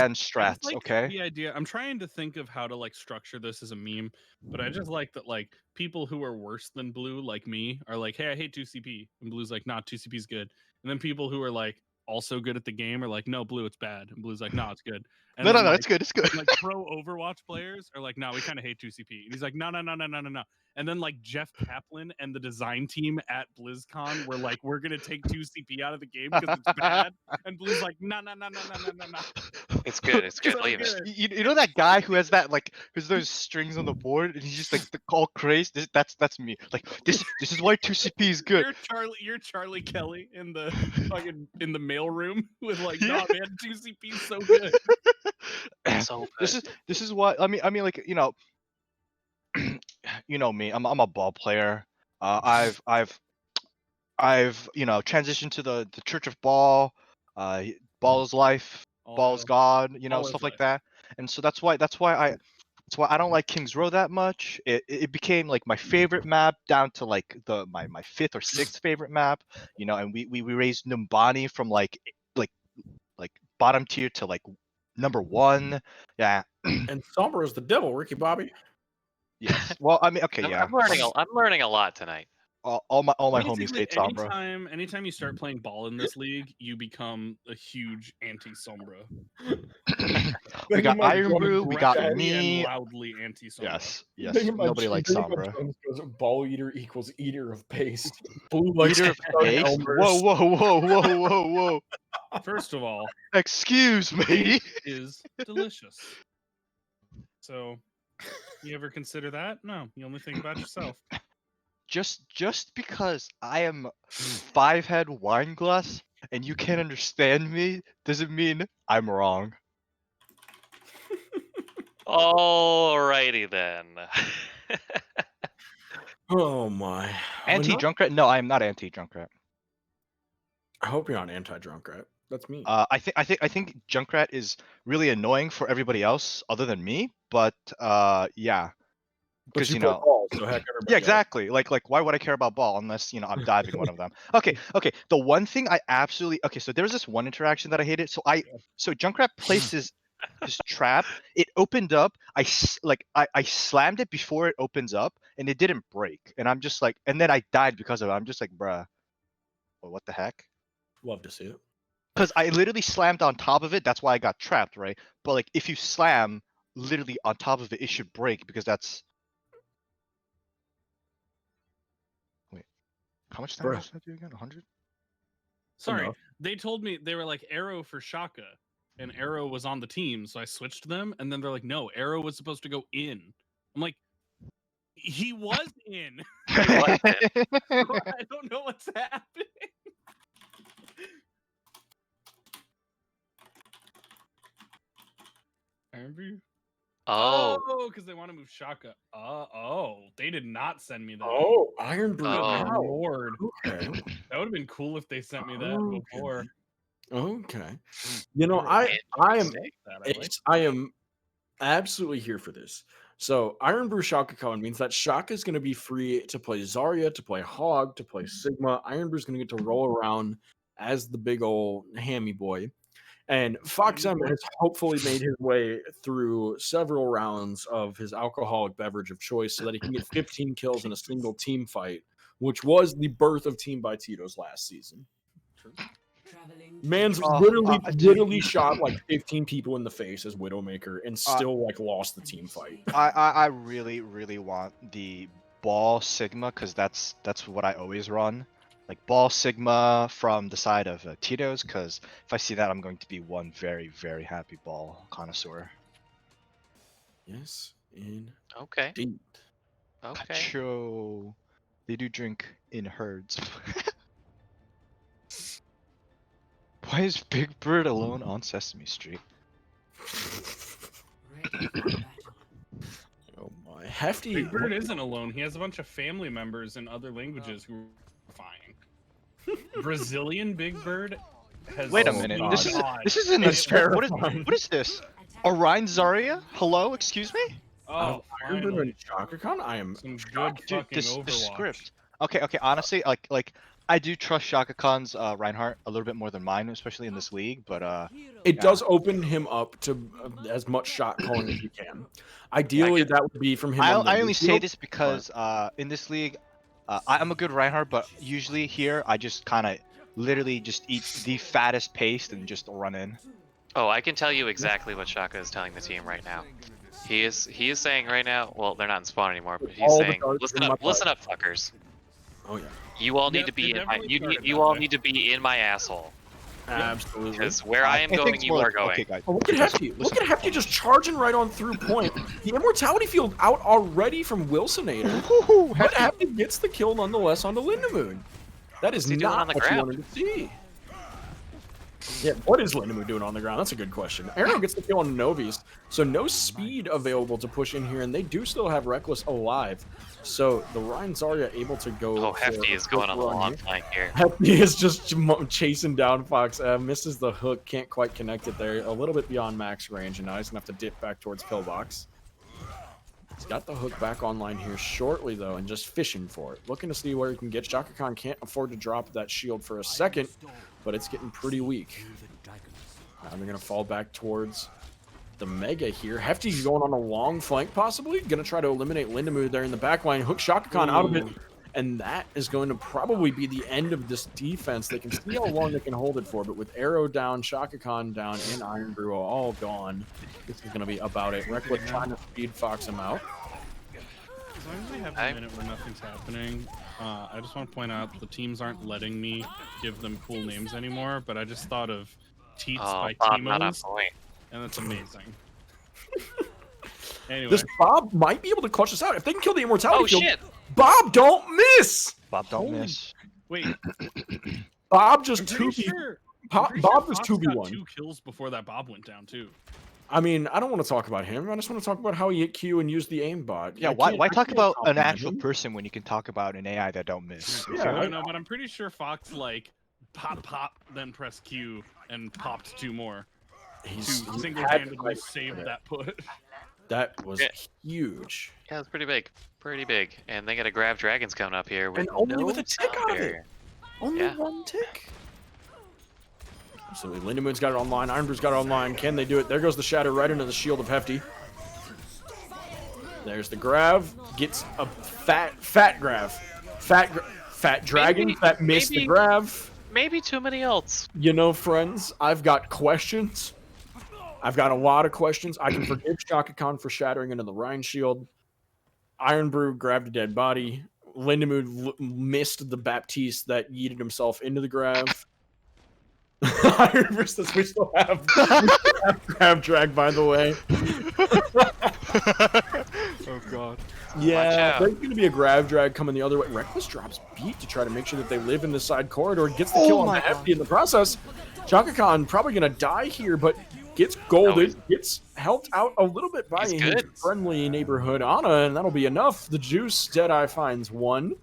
I just strats, like okay? the idea. I'm trying to think of how to like structure this as a meme, but I just like that like people who are worse than blue, like me, are like, "Hey, I hate 2CP," and blue's like, "Nah, 2CP is good." And then people who are like also good at the game are like, "No, blue, it's bad," and blue's like, "No, it's good." And No, then it's good, it's good. like pro Overwatch players are like, "No, we kind of hate 2CP," and he's like, "No, no, no, no, no, no, no." And then like Jeff Kaplan and the design team at BlizzCon were like, "We're gonna take 2CP out of the game because it's bad," and Blue's like, "No, no, no, no, no, no, no, no." It's good. It's good. So Leave it. good. You know that guy who has that like who's those strings on the board and he's just like all crazy. That's me. Like this is why 2CP is good. You're Charlie Kelly in the fucking in the mailroom with like, Yeah. "Nah, man, 2CP is so good." So This good. is why I mean like you know me. I'm a ball player. I've transitioned to the Church of Ball. Ball is life. Ball is Oh, God. all Stuff is like life. that. And so that's why I don't like Kings Row that much. It became like my favorite map down to like my fifth or sixth favorite map. And we raised Numbani from like bottom tier to like number one. Yeah. And Sombra is the devil, Ricky Bobby. Yes. Well, I mean, okay, I'm, yeah. I'm learning. I'm learning a lot tonight. All my homies Basically, hate Sombra. anytime you start playing ball in this league, you become a huge anti-Sombra. We got Iron Brew. We got Aggressively and me. loudly anti-Sombra. Yes. Nobody likes Sombra. Jones goes ball eater equals eater of paste. Blue likes Eater of Doug paste. Elmers. Whoa. First of all, Excuse me. paste is delicious. So, you ever consider that? No, you only think about yourself. Just because I am 5-head wine glass and you can't understand me doesn't mean I'm wrong. Alrighty then. Oh my. Anti-Junkrat? No, I am not anti-Junkrat. I hope you're not anti-Junkrat. That's me. I think Junkrat is really annoying for everybody else other than me, but yeah. But Because you play ball, so heck, everybody yeah, does. exactly. Like why would I care about ball unless I'm diving one of them? Okay. The one thing I absolutely so there was this one interaction that I hated. So Junkrat placed his trap. It opened up. I slammed it before it opens up, and it didn't break. And I'm just like, and then I died because of it. I'm just like, bruh, well, what the heck? Love to see it. Because I literally slammed on top of it. That's why I got trapped, right? But like, if you slam literally on top of it, it should break because that's. Wait, how much damage did I do again? 100? Sorry, Enough. they told me they were like Arrow for Shaka, and Arrow was on the team, so I switched them, and then they're like, no, Arrow was supposed to go in. I'm like, he was in. What? I don't know what's happening. Iron Brew? Oh. because they want to move Shaka. They did not send me that. Oh, Iron Brew. Good Oh. lord. Okay. That would have been cool if they sent me that before. Okay. Very I am absolutely here for this. So Iron Brew Shaka Cohen means that Shaka is going to be free to play Zarya, to play Hog, to play Sigma. Iron Brew is going to get to roll around as the big old hammy boy. And Fox M has hopefully made his way through several rounds of his alcoholic beverage of choice so that he can get 15 kills in a single team fight, which was the birth of Team by Tito's last season. Man's literally shot like 15 people in the face as Widowmaker and still lost the team fight. I really want the ball Sigma because that's what I always run. like ball sigma from the side of Tito's, because if I see that, I'm going to be one very, very happy ball connoisseur. Yes, indeed. Okay. Okay. Cacho. They do drink in herds. Why is Big Bird alone on Sesame Street? Oh my, Hefty. Big Bird isn't alone. He has a bunch of family members in other languages who are fine. Brazilian Big Bird has. Wait a Oh, minute. God. This is in the That's script. What terrifying. is this? Orion Zarya? Hello, excuse me? Oh, Iron Brew finally. and Shaka Khan. I am Some good shocked. Dude, fucking this Overwatch. script. Okay, honestly, like I do trust Shaka Khan's Reinhardt a little bit more than mine, especially in this league, but It Yeah. does open him up to as much shot calling as you can. Ideally, that would be from him. on the I only say midfield, this because in this league, I'm a good Reinhardt, but usually here I just kind of literally just eat the fattest paste and just run in. Oh, I can tell you exactly what Shaka is telling the team right now. He is saying right now. Well, they're not in spawn anymore, but he's All the saying, darts in my listen up, fuckers. Oh yeah, You all need Yep, to be they in my. definitely You started you that all way. need to be in my asshole. absolutely. Because where I am think going, it's you more are like- going. Okay, guys. Oh, look at Hefty. Look at Hefty just charging right on through point. The immortality field out already from Wilsonator. Woohoo, But Hefty. Hefty gets the kill nonetheless on the Lindemoon. That is What's he doing not on the what you ground? wanted to see. Yeah, what is Lindemoon doing on the ground? That's a good question. Arrow gets the kill on Novi's, so no speed available to push in here, and they do still have Reckless alive. So the Ryan Zarya able to go. Oh, for Hefty a is going on a quick run long here. flank here. Hefty is just chasing down Fox. Misses the hook, can't quite connect it there. A little bit beyond max range, and now he's gonna have to dip back towards pillbox. He's got the hook back online here shortly, though, and just fishing for it. Looking to see where he can get. Shaka Khan can't afford to drop that shield for a second, but it's getting pretty weak. Now they're going to fall back towards the Mega here. Hefty's going on a long flank, possibly. Going to try to eliminate Lindemoon there in the back line. Hook Shaka Khan out of it. And that is going to probably be the end of this defense. They can see how long they can hold it for, but with Arrow down, Shaka Khan down, and Iron Brew all gone, this is going to be about it. Reckless trying to speed Fox him out. As long as we have a minute where nothing's happening, I just want to point out the teams aren't letting me give them cool names anymore, but I just thought of Teats Oh, by Bob, not on Timos, point. and that's amazing. Anyway, This Bob might be able to clutch us out. If they can kill the immortality Oh field, shit! Bob don't miss! Bob, don't Holy- miss. wait, Bob just I'm pretty 2v. sure, Bob was Fox got 2v1. 2 kills before that Bob went down too. I mean, I don't want to talk about him. I just want to talk about how he hit Q and used the aimbot. Yeah, I why can't talk about an compliment actual him. person when you can talk about an AI that don't miss? Yeah, I don't know, but I'm pretty sure Fox like pop, then press Q and popped 2 more He's to he single-handedly had to save fight that push. That was Yeah. huge. Yeah, it's pretty big. Pretty big. And they got to grab dragons coming up here with And only no with a tick sound out of it. barrier. Only Yeah. 1 tick. Absolutely. Lindemoon's got it online. Ironbrew's got it online. Can they do it? There goes the shatter right into the shield of Hefty. There's the grav. Gets a fat grav. Fat dragon. Maybe- That missed the maybe- grav. Maybe too many ults. You know, friends, I've got questions. I've got a lot of questions. I can forgive Shaka Khan for shattering into the Rhine shield. Iron Brew grabbed a dead body. Lindemoon missed the Baptiste that yeeted himself into the grav. Iron versus we still have grab drag, by the way. Oh god. Yeah, out. there's going to be a grab drag coming the other way. Reckless drops beat to try to make sure that they live in the side corridor. Gets the kill on the Hefty in the process. Shaka Khan probably going to die here, but gets golded. Gets helped out a little bit by He's his good. friendly neighborhood Ana, and that'll be enough. The Juice, Deadeye finds 1.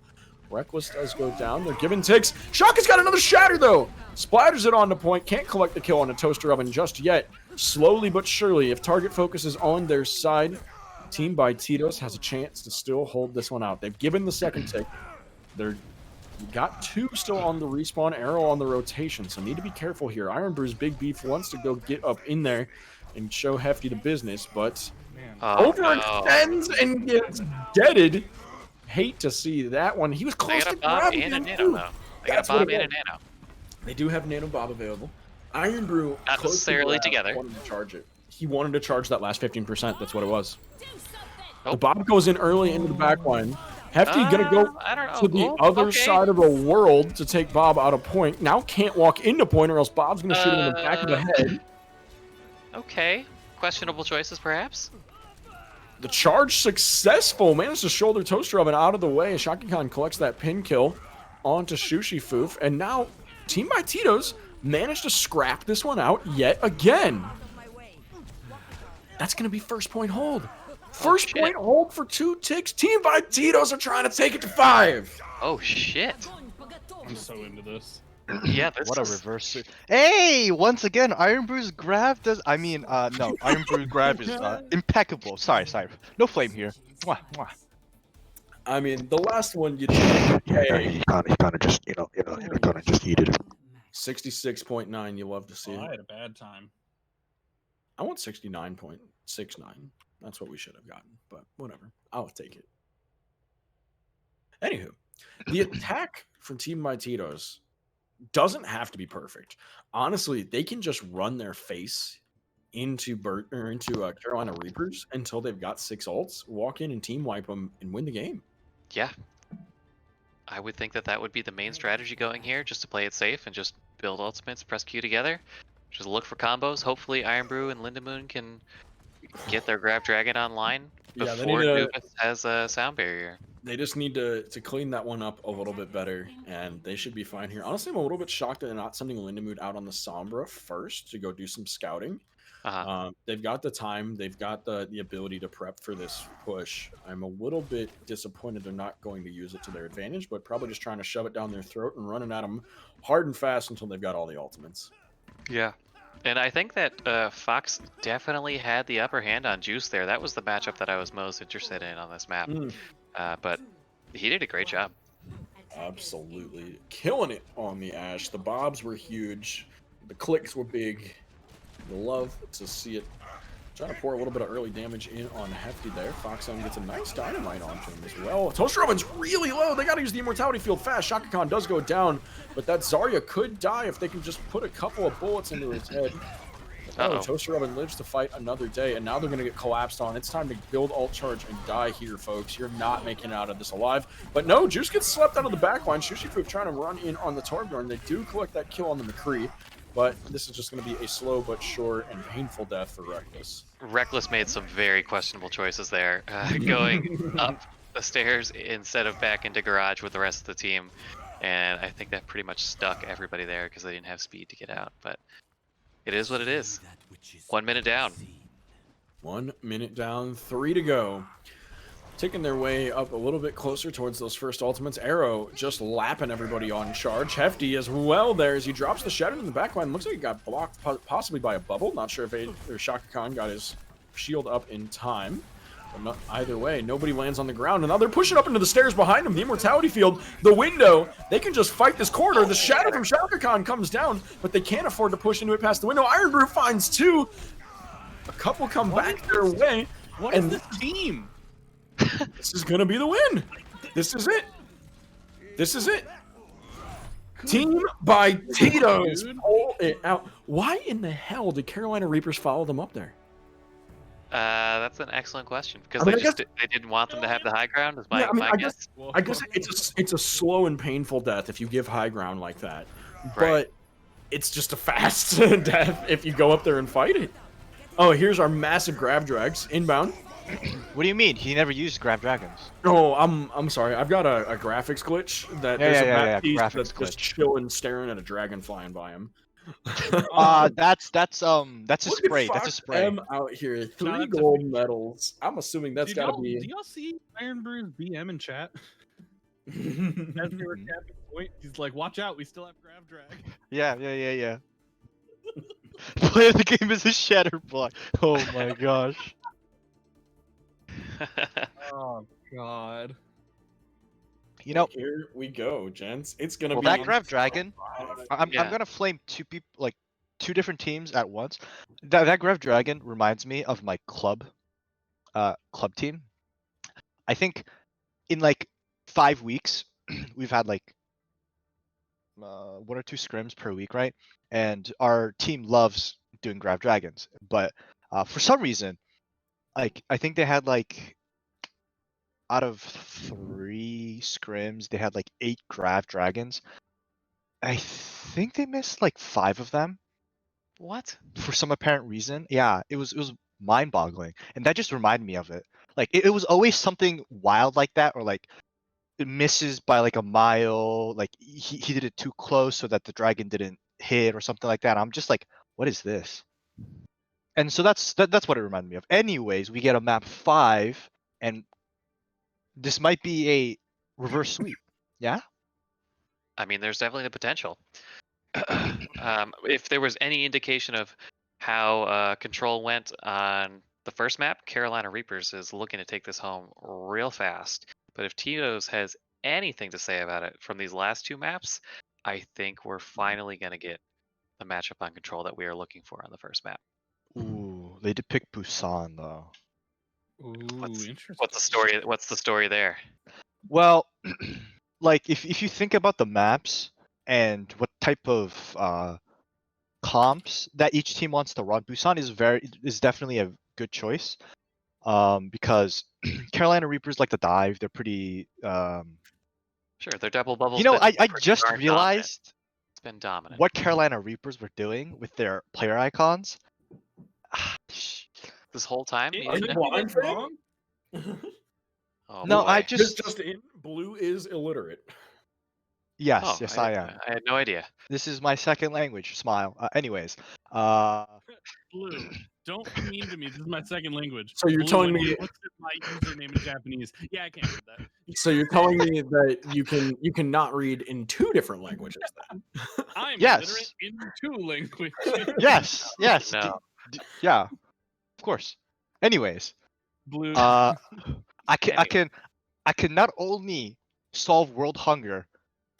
Reckless does go down. They're giving ticks. Shaka's got another shatter, though. Splatters it on the point. Can't collect the kill on a toaster oven just yet. Slowly but surely, if target focus is on their side, Team by Tito's has a chance to still hold this one out. They've given the second tick. They're got 2 still on the respawn, Arrow on the rotation, so need to be careful here. Iron Brew's Big Beef wants to go get up in there and show Hefty the business, but Man, Oh, overextends and gets deaded. Hate to see that one. He was no. They close got to a Bob grabbing and a him, Nano, too. though. They got That's a what Bob it and a was. Nano. They do have Nano Bob available. Iron Brew Not close to necessarily grab, together. wanted to charge it. He wanted to charge that last 15%. That's what it was. Oh. The Bob goes in early into the back line. Hefty gonna go I don't to know. the Oh, other okay. side of the world to take Bob out of point. Now can't walk into point or else Bob's gonna shoot him in the back of the head. Okay. Questionable choices, perhaps? The charge successful. Managed to shoulder Toaster Oven out of the way. Shaka Khan collects that pin kill onto Sushi Foof. And now Team by Tito's managed to scrap this one out yet again. That's going to be first point hold. First point hold for 2 ticks. Team by Tito's are trying to take it to 5. Oh, shit. I'm so into this. Yeah, this What a is- reverse. Hey, once again, Iron Brew's grab does. I mean, no, Iron Brew's grab is impeccable. Sorry. No flame here. Mwah, mwah. I mean, the last one you Yeah, did. he kind of just, you kind of just eated it. 66.9. You love to see Oh, I it. had a bad time. I want 69.69. That's what we should have gotten, but whatever. I'll take it. Anywho, the attack from Team by Tito's doesn't have to be perfect. Honestly, they can just run their face into Carolina Reapers until they've got 6 ults, walk in and team wipe them, and win the game. Yeah. I would think that would be the main strategy going here, just to play it safe and just build ultimates, press Q together. Just look for combos. Hopefully Iron Brew and Lindamoon can get their Grab Dragon online Yeah, they before need to- Nubis has a sound barrier. They just need to clean that one up a little bit better, and they should be fine here. Honestly, I'm a little bit shocked that they're not sending Lindamoon out on the Sombra first to go do some scouting. They've got the time, they've got the ability to prep for this push. I'm a little bit disappointed they're not going to use it to their advantage, but probably just trying to shove it down their throat and running at them hard and fast until they've got all the ultimates. Yeah. And I think that Fox definitely had the upper hand on Juice there. That was the matchup that I was most interested in on this map. But he did a great job. Absolutely. Killing it on the Ash. The bobs were huge. The clicks were big. Love to see it. Trying to pour a little bit of early damage in on Hefty there. Foxhound gets a nice dynamite onto him as well. Toaster Oven's really low. They got to use the Immortality Field fast. Shaka Khan does go down, but that Zarya could die if they can just put a couple of bullets into his head. Toaster Oven lives to fight another day, and now they're going to get collapsed on. It's time to build alt charge and die here, folks. You're not making it out of this alive. But no, Juice gets swept out of the backline. Shushifu trying to run in on the Torbjorn. They do collect that kill on the McCree. But this is just going to be a slow but sure and painful death for Reckless. Reckless made some very questionable choices there, going up the stairs instead of back into garage with the rest of the team. And I think that pretty much stuck everybody there because they didn't have speed to get out. But it is what it is. 1 minute down. 1 minute down, 3 to go. Taking their way up a little bit closer towards those first ultimates. Arrow just lapping everybody on charge. Hefty as well there as he drops the Shadow in the backline. Looks like he got blocked possibly by a bubble. Not sure if Shaka Khan got his shield up in time. But not, either way, nobody lands on the ground. And now they're pushing up into the stairs behind them. The Immortality Field, the window. They can just fight this corner. The Shadow from Shaka Khan comes down, but they can't afford to push into it past the window. Iron Brew finds 2. A couple come back their way. What is this team? This is gonna be the win. This is it. This is it. Team by Tito's pull it out. Why in the hell did Carolina Reapers follow them up there? That's an excellent question because I mean, they didn't want them to have the high ground. Is my, my guess. I guess it's a slow and painful death if you give high ground like that, Right. but it's just a fast death if you go up there and fight it. Oh, here's our massive grab drags inbound. What do you mean? He never used grab dragons. Oh, I'm sorry. I've got a graphics glitch that there's a map piece graphics that's just chilling, staring at a dragon flying by him. That's a Look spray. at That's a spray. M out here, 3 that's a gold medals. I'm assuming that's Did got to y'all- be. Do y'all see Iron Brew's BM in chat? As they were capping point, he's like, "Watch out, we still have grab drag." Yeah. Play the game as a shatter block. Oh my gosh. Oh God. You know, Here we go, gents. It's gonna well, be that grab dragon. I'm Yeah. gonna flame two people, like 2 different teams at once. That grab dragon reminds me of my club team. I think in like 5 weeks we've had like 1 or 2 scrims per week, right? And our team loves doing grab dragons, but for some reason, like I think they had like out of 3 scrims, they had like 8 Grav Dragons. I think they missed like 5 of them What? for some apparent reason. Yeah, it was mind-boggling, and that just reminded me of it. Like it was always something wild like that, or like it misses by like a mile. Like he did it too close so that the dragon didn't hit or something like that. I'm just like, what is this? And so that's what it reminded me of. Anyways, we get a map 5, and this might be a reverse sweep. Yeah. I mean, there's definitely the potential. If there was any indication of how control went on the first map, Carolina Reapers is looking to take this home real fast. But if Tito's has anything to say about it from these last 2 maps, I think we're finally going to get the matchup on control that we are looking for on the first map. Ooh, they did pick Busan though. Ooh, interesting. What's the story? What's the story there? Well, like if you think about the maps and what type of comps that each team wants to run, Busan is definitely a good choice. Because Carolina Reapers like to dive. They're pretty. Sure, their double bubbles. You know, I pretty just darn dominant. realized It's been dominant. what Carolina Reapers were doing with their player icons. This whole time? It- You Are didn't you know? blind, wrong? Oh, No, boy. I Just just in, Blue is illiterate. yes, Oh, yes, I am. I had no idea. This is my second language. Smile. Anyways, Blue, don't be mean to me. This is my second language. So you're Blue, telling when me- you looked at my username in Japanese. Yeah, I can't read that. So you're telling me that you can not read in 2 different languages then? I'm Yes. illiterate in 2 languages. yes, yes, No. yeah, of course. Anyways, Blue. I can Anyway. I can not only solve world hunger,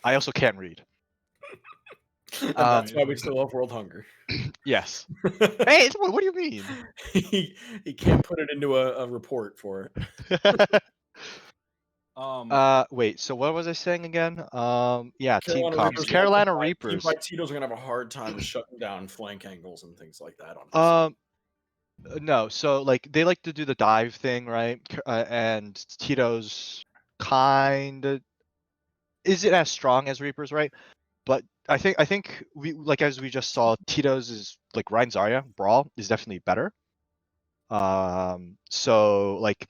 I also can't read. And that's why we still have world hunger. Yes. Hey, what do you mean? he can't put it into a report for it. Wait. So what was I saying again? Yeah, team Carolina comps. Reapers, Carolina Team Reapers. by Tito's are gonna have a hard time shutting down flank angles and things like that on this. No. So like they like to do the dive thing, right? And Tito's kind of isn't as strong as Reapers, right? But I think we like as we just saw, Tito's is like Ryan Zarya Brawl is definitely better. So like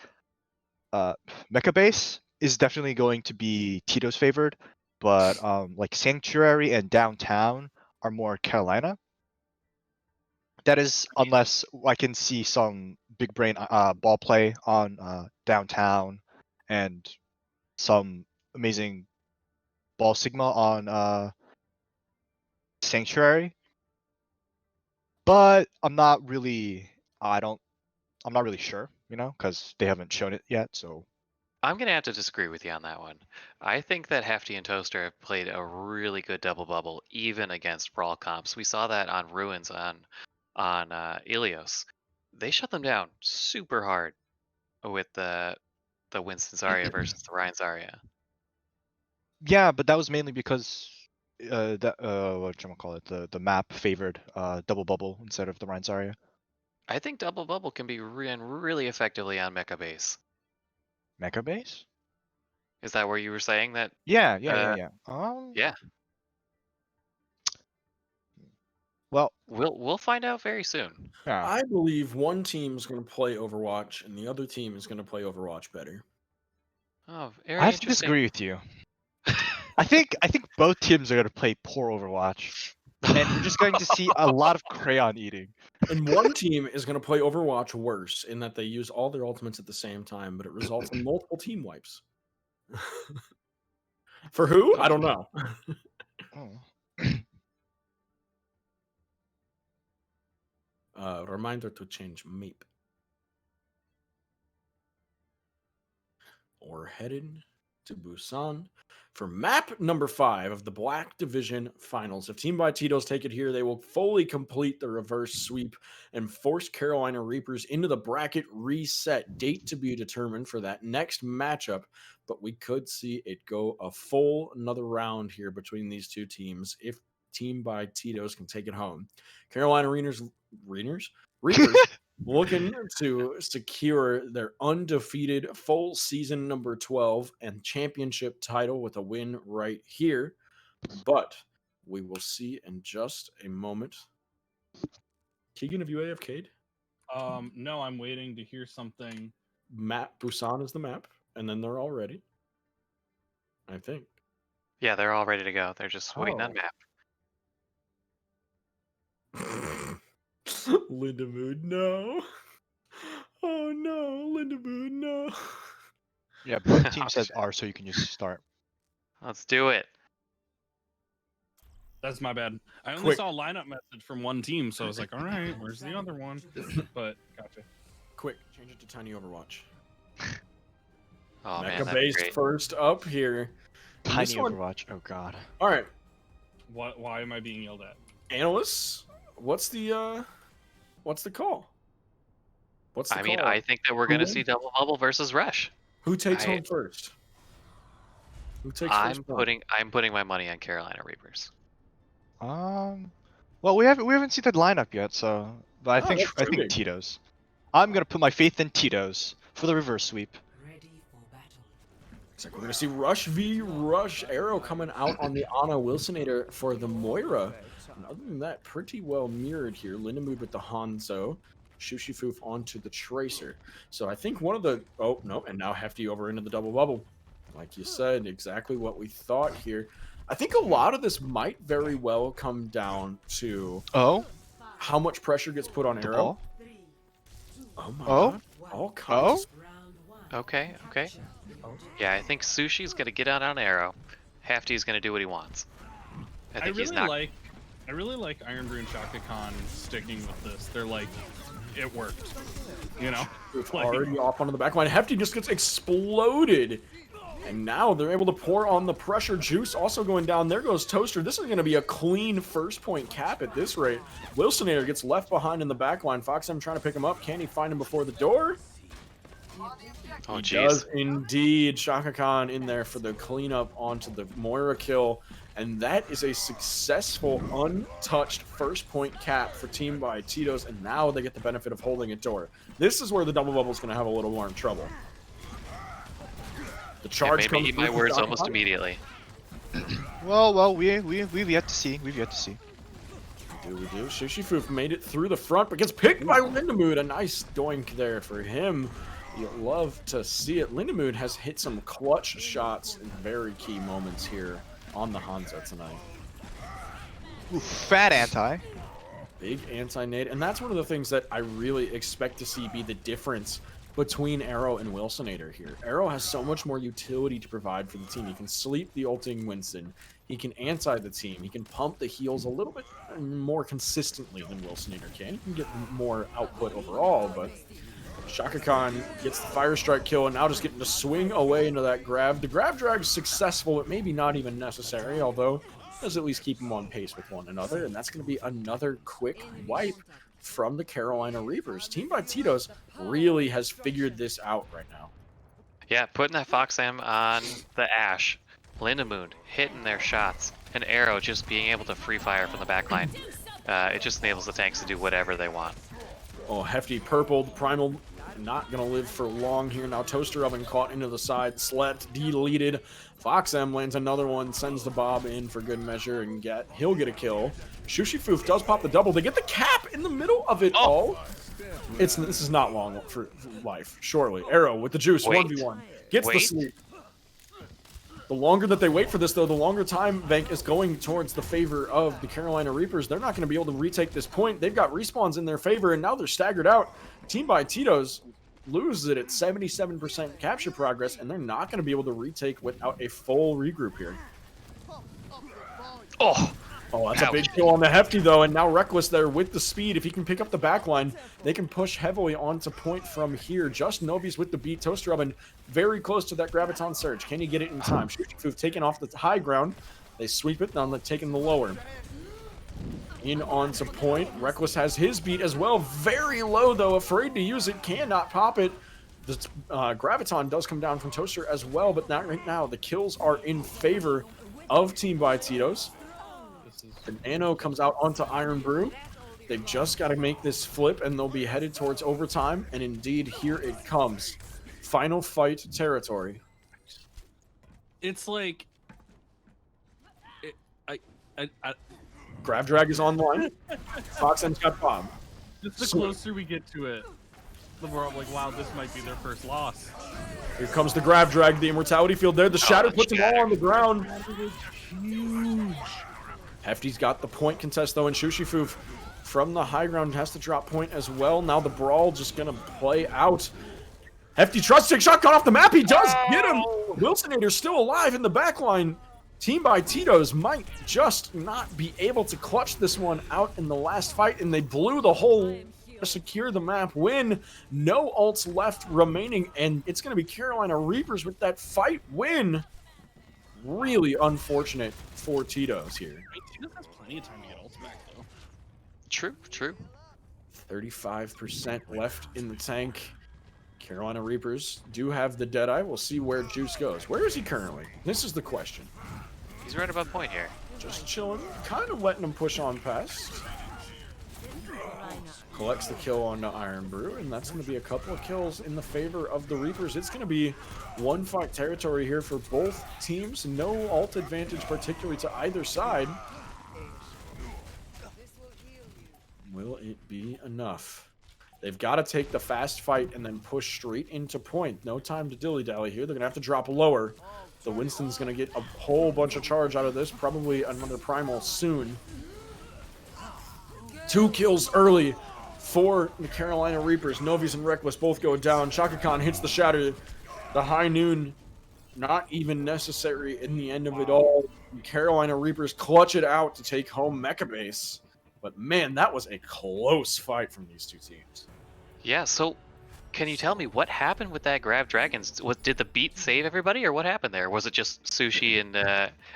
Mecha Base is definitely going to be Tito's favored, but like Sanctuary and Downtown are more Carolina. That is unless I can see some big brain ball play on Downtown and some amazing ball sigma on Sanctuary. But I'm not really sure, you know, because they haven't shown it yet. So I'm going to have to disagree with you on that one. I think that Hefty and Toaster have played a really good double bubble, even against Brawl comps. We saw that on Ruins on Ilios. They shut them down super hard with the Winston Zarya versus the Ryan Zarya. yeah, but that was mainly because that the map favored double bubble instead of the Ryan Zarya. I think double bubble can be ran really effectively on Mecha Base. Mecha Base? Is that where you were saying that? Yeah. Yeah. Well, We'll find out very soon. yeah. I believe one team is going to play Overwatch and the other team is going to play Overwatch better. Oh, very I have to interesting. disagree with you. I think both teams are going to play poor Overwatch, and we're just going to see a lot of crayon eating. And one team is going to play Overwatch worse in that they use all their ultimates at the same time, but it results in multiple team wipes. For who? I don't know. Reminder to change map. Or headed to Busan for map number 5 of the Black Division Finals. If Team by Tito's take it here, they will fully complete the reverse sweep and force Carolina Reapers into the bracket reset. Date to be determined for that next matchup, but we could see it go a full another round here between these two teams if Team by Tito's can take it home. Carolina Reapers looking to secure their undefeated full season number 12 and championship title with a win right here. But we will see in just a moment. Keegan, have you AFK'd? No, I'm waiting to hear something. Map Busan is the map, and then they're all ready. I think. Yeah, they're all ready to go. They're just waiting on Oh. map. Linda Mood, no. Oh no, Linda Mood, no. Yeah, both teams said R, so you can just start. Let's do it. That's my bad. I only Quick. saw a lineup message from one team, so I was like, all right, where's the other one? But gotcha. Quick, change it to Tiny Overwatch. Oh man, Mecha that'd be based great. first up here. And Tiny this one- Overwatch. Oh god. All right, Why am I being yelled at? analysts, what's the call? What's the I mean, call? I think that we're Who gonna wins? see Double Bubble versus Rush. Who takes I- home first? Who takes I'm first? point? putting my money on Carolina Reapers. Well, we haven't seen the lineup yet, so. But I Oh, think that's I too think big. Tito's. I'm gonna put my faith in Tito's for the reverse sweep. Looks like we're gonna see Rush v Rush. Arrow coming out on the Ana Wilsonator for the Moira. And other than that, pretty well mirrored here. Lindamood with the Hanzo. Shushifoof onto the Tracer. So I think one of the... Oh, no. And now Hefty over into the double bubble. Like you said, exactly what we thought here. I think a lot of this might very well come down to Oh, how much pressure gets put on the Arrow. ball. Oh my Oh. god. All kinds. Okay. Yeah, I think Sushi's gonna get out on Arrow. Hefty's gonna do what he wants. I think he's not. I really like Iron Brew and Shaka Khan sticking with this. They're like, it worked. You know? Like- Already off onto the back line. Hefty just gets exploded. And now they're able to pour on the pressure. Juice also going down. There goes Toaster. This is going to be a clean first point cap at this rate. Wilsonator gets left behind in the back line. FoxM trying to pick him up. Can he find him before the door? Oh He jeez. does indeed. Shaka Khan in there for the cleanup onto the Moira kill. And that is a successful, untouched first point cap for Team by Tito's. And now they get the benefit of holding a door. This is where the double bubble is going to have a little more trouble. The It charge made me comes eat my through words from almost Shaka Khan. immediately. Well, we've yet to see. We've yet to see. We do. Shushifoof made it through the front, but gets picked by Lindamood. A nice doink there for him. You love to see it. Lindamood has hit some clutch shots in very key moments here on the Hanzo tonight. Ooh, fat anti. Big anti-nade, and that's one of the things that I really expect to see be the difference between Arrow and Wilsonator here. Arrow has so much more utility to provide for the team. He can sleep the ulting Winston. He can anti the team. He can pump the heals a little bit more consistently than Wilsonator can. He can get more output overall, but Shaka Khan gets the Fire Strike kill, and now just getting to swing away into that grab. The grab drag is successful, but maybe not even necessary, although it does at least keep them on pace with one another, and that's going to be another quick wipe from the Carolina Reapers. Team by Tito's really has figured this out right now. Yeah, putting that FoxM on the Ash, Lindamoon hitting their shots, and Arrow just being able to free fire from the backline. It just enables the tanks to do whatever they want. Oh, Hefty purpled. Primal not going to live for long here. Now Toaster Oven caught into the side. Slept, deleted. FoxM lands another one, sends the Bob in for good measure, and he'll get a kill. Shushifoof does pop the double. They get the cap in the middle of it all. This is not long for life, surely. Arrow with the juice, Wait. 1v1. Gets the Wait. sleep. The longer that they wait for this, though, the longer time bank is going towards the favor of the Carolina Reapers. They're not going to be able to retake this point. They've got respawns in their favor, and now they're staggered out. Team by Tito's loses it at 77% capture progress, and they're not going to be able to retake without a full regroup here. Oh, that's a big kill on the Hefty, though, and now Reckless there with the speed. If he can pick up the backline, they can push heavily onto point from here. Just Novi's with the beat. Toaster Oven very close to that Graviton Surge. Can he get it in time? Shushifoof taking off the high ground. They sweep it, now they're taking the lower. In onto point. Reckless has his beat as well. Very low, though. Afraid to use it. Cannot pop it. The Graviton does come down from Toaster as well, but not right now. The kills are in favor of Team by Tito's. The Nano comes out onto Iron Brew. They've just got to make this flip, and they'll be headed towards overtime. And indeed, here it comes. Final fight territory. It's like... Grab drag is online. Fox M's got bomb. Just the closer we get to it, the more I'm like, wow, this might be their first loss. Here comes the grab drag, the immortality field there. The shatter puts them all on the ground. Huge. Hefty's got the point contest though, and Shushifu from the high ground has to drop point as well. Now the brawl just gonna play out. Hefty tries to take shot, cut off the map. He does get him. Wilsonator's still alive in the back line. Team by Tito's might just not be able to clutch this one out in the last fight, and they blew the whole to secure the map win. No ults left remaining, and it's going to be Carolina Reapers with that fight win. Really unfortunate for Tito's here. I mean, Tito has plenty of time to get ults back, though. True, true. 35% left in the tank. Carolina Reapers do have the Deadeye. We'll see where Juice goes. Where is he currently? This is the question. He's right above point here. Just chilling, kind of letting him push on past. Collects the kill on Iron Brew, and that's going to be a couple of kills in the favor of the Reapers. It's going to be one fight territory here for both teams. No ult advantage, particularly to either side. Will it be enough? They've got to take the fast fight and then push straight into point. No time to dilly-dally here. They're going to have to drop lower. The Winston's going to get a whole bunch of charge out of this. Probably another Primal soon. 2 kills early for the Carolina Reapers. Novies and Reckless both go down. Shaka Khan hits the shatter. The high noon, not even necessary in the end of it all. The Carolina Reapers clutch it out to take home Mecha Base. But man, that was a close fight from these two teams. Yeah, so can you tell me what happened with that grab dragons? Did the beat save everybody, or what happened there? Was it just Sushi and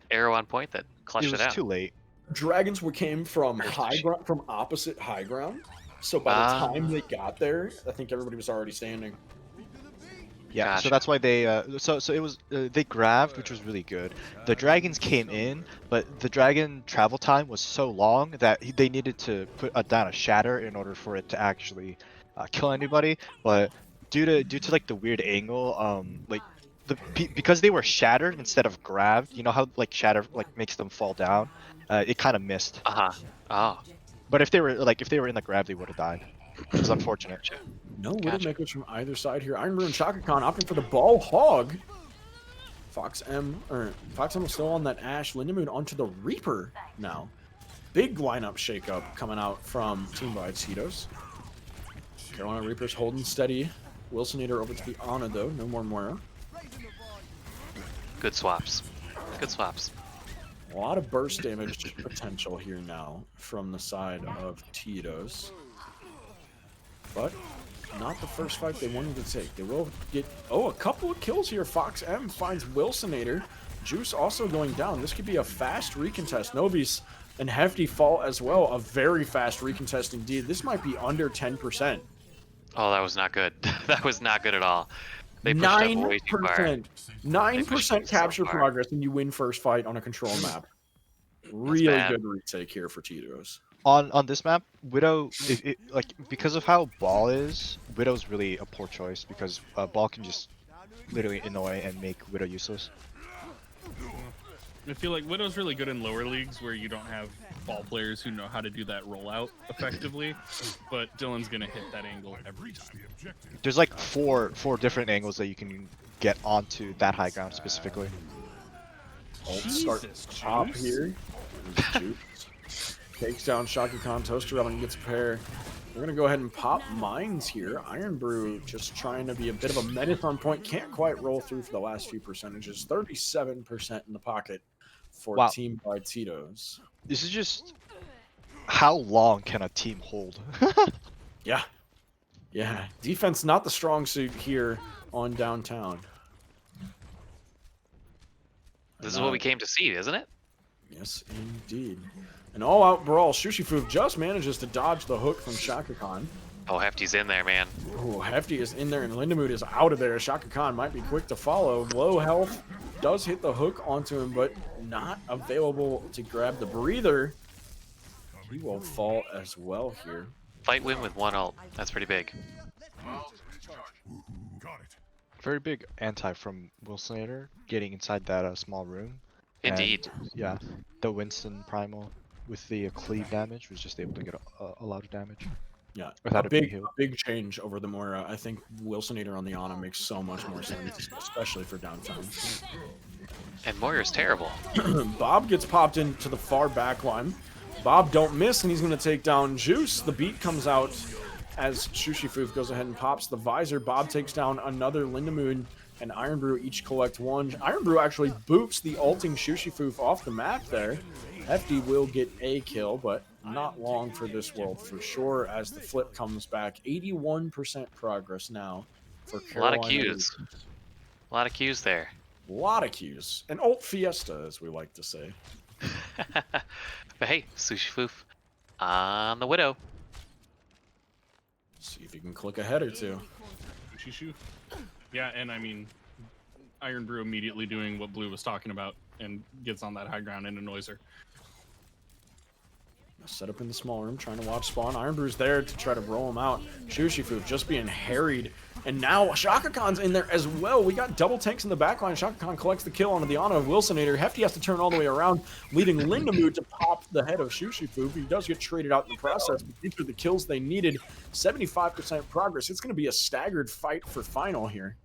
Arrow on point that clutched it out? It was too late. Dragons came from high ground, from opposite high ground. So by the time they got there, I think everybody was already standing. Yeah, Gotcha. so that's why they so it was they grabbed, which was really good. The dragons came in, but the dragon travel time was so long that they needed to put down a shatter in order for it to actually kill anybody. But due to like the weird angle, like because they were shattered instead of grabbed, you know how like shatter like makes them fall down, it kind of missed. Oh. But if they were in the grab, they would have died. It was unfortunate. No Widowmakers from either side here. Iron Brew and Shaka Khan opting for the ball hog. Fox M is still on that Ash. Lindamoon onto the Reaper now. Big lineup shakeup coming out from Team by Tito's. Carolina Reapers holding steady. Wilsonator over to the Ana though. No more Moira. Good swaps. Good swaps. A lot of burst damage potential here now from the side of Tito's. But not the first fight they wanted to take. They will get, a couple of kills here. Fox M finds Wilsonator. Juice also going down. This could be a fast recontest. Novice and Hefty fall as well. A very fast recontest indeed. This might be under 10%. Oh, that was not good. That was not good at all. They pushed up way too far. 9% capture progress and you win first fight on a control map. Really good retake here for Tito's. On this map, Widow, like because of how Ball is, Widow's really a poor choice because Ball can just literally annoy and make Widow useless. I feel like Widow's really good in lower leagues where you don't have ball players who know how to do that rollout effectively, but Dylan's gonna hit that angle every time. There's like four different angles that you can get onto that high ground specifically. Start top here. Takes down Shaka Khan, Toaster Oven gets a pair. We're going to go ahead and pop mines here. Iron Brew just trying to be a bit of a menace on point. Can't quite roll through for the last few percentages. 37% in the pocket for Team by Tito's. This is just how long can a team hold? Yeah. Defense not the strong suit here on downtown. This is what we came to see, isn't it? Yes, indeed. An all-out brawl. Shushifu just manages to dodge the hook from Shaka Khan. Oh, Hefty's in there, man. Oh, Hefty is in there, and Lindamood is out of there. Shaka Khan might be quick to follow. Low health does hit the hook onto him, but not available to grab the breather. He will fall as well here. Fight win with 1 ult. That's pretty big. Very big anti from Wilsonator getting inside that small room. Indeed. And, yeah, the Winston Primal with the cleave damage was just able to get a lot of damage. Yeah, Without a it being big, healed. big change over the Moira. I think Wilsonator on the Ana makes so much more sense, especially for downtown. And Moira's terrible. Bob gets popped into the far back line. Bob don't miss, and he's going to take down Juice. The beat comes out as Shushifoof goes ahead and pops the visor. Bob takes down another Lindamoon, and Iron Brew each collect one. Iron Brew actually boots the ulting Shushifoof off the map there. Hefty will get a kill, but not long for this world for sure as the flip comes back. 81% progress now for Carolina. A lot of Qs. A lot of Qs there. A lot of Qs. An ult fiesta, as we like to say. But hey, Sushi Foof on the Widow. See if you can click a head or two. Shishu. Yeah, and I mean, Iron Brew immediately doing what Blue was talking about and gets on that high ground and annoys her. Set up in the small room, trying to watch spawn. Iron Brew's there to try to roll him out. Shushifoof just being harried. And now Shaka Khan's in there as well. We got double tanks in the backline. Shaka Khan collects the kill onto the Ana of Wilsonator. Hefty has to turn all the way around, leading Lindamoon to pop the head of Shushifoof. He does get traded out in the process, but these are the kills they needed. 75% progress. It's going to be a staggered fight for final here.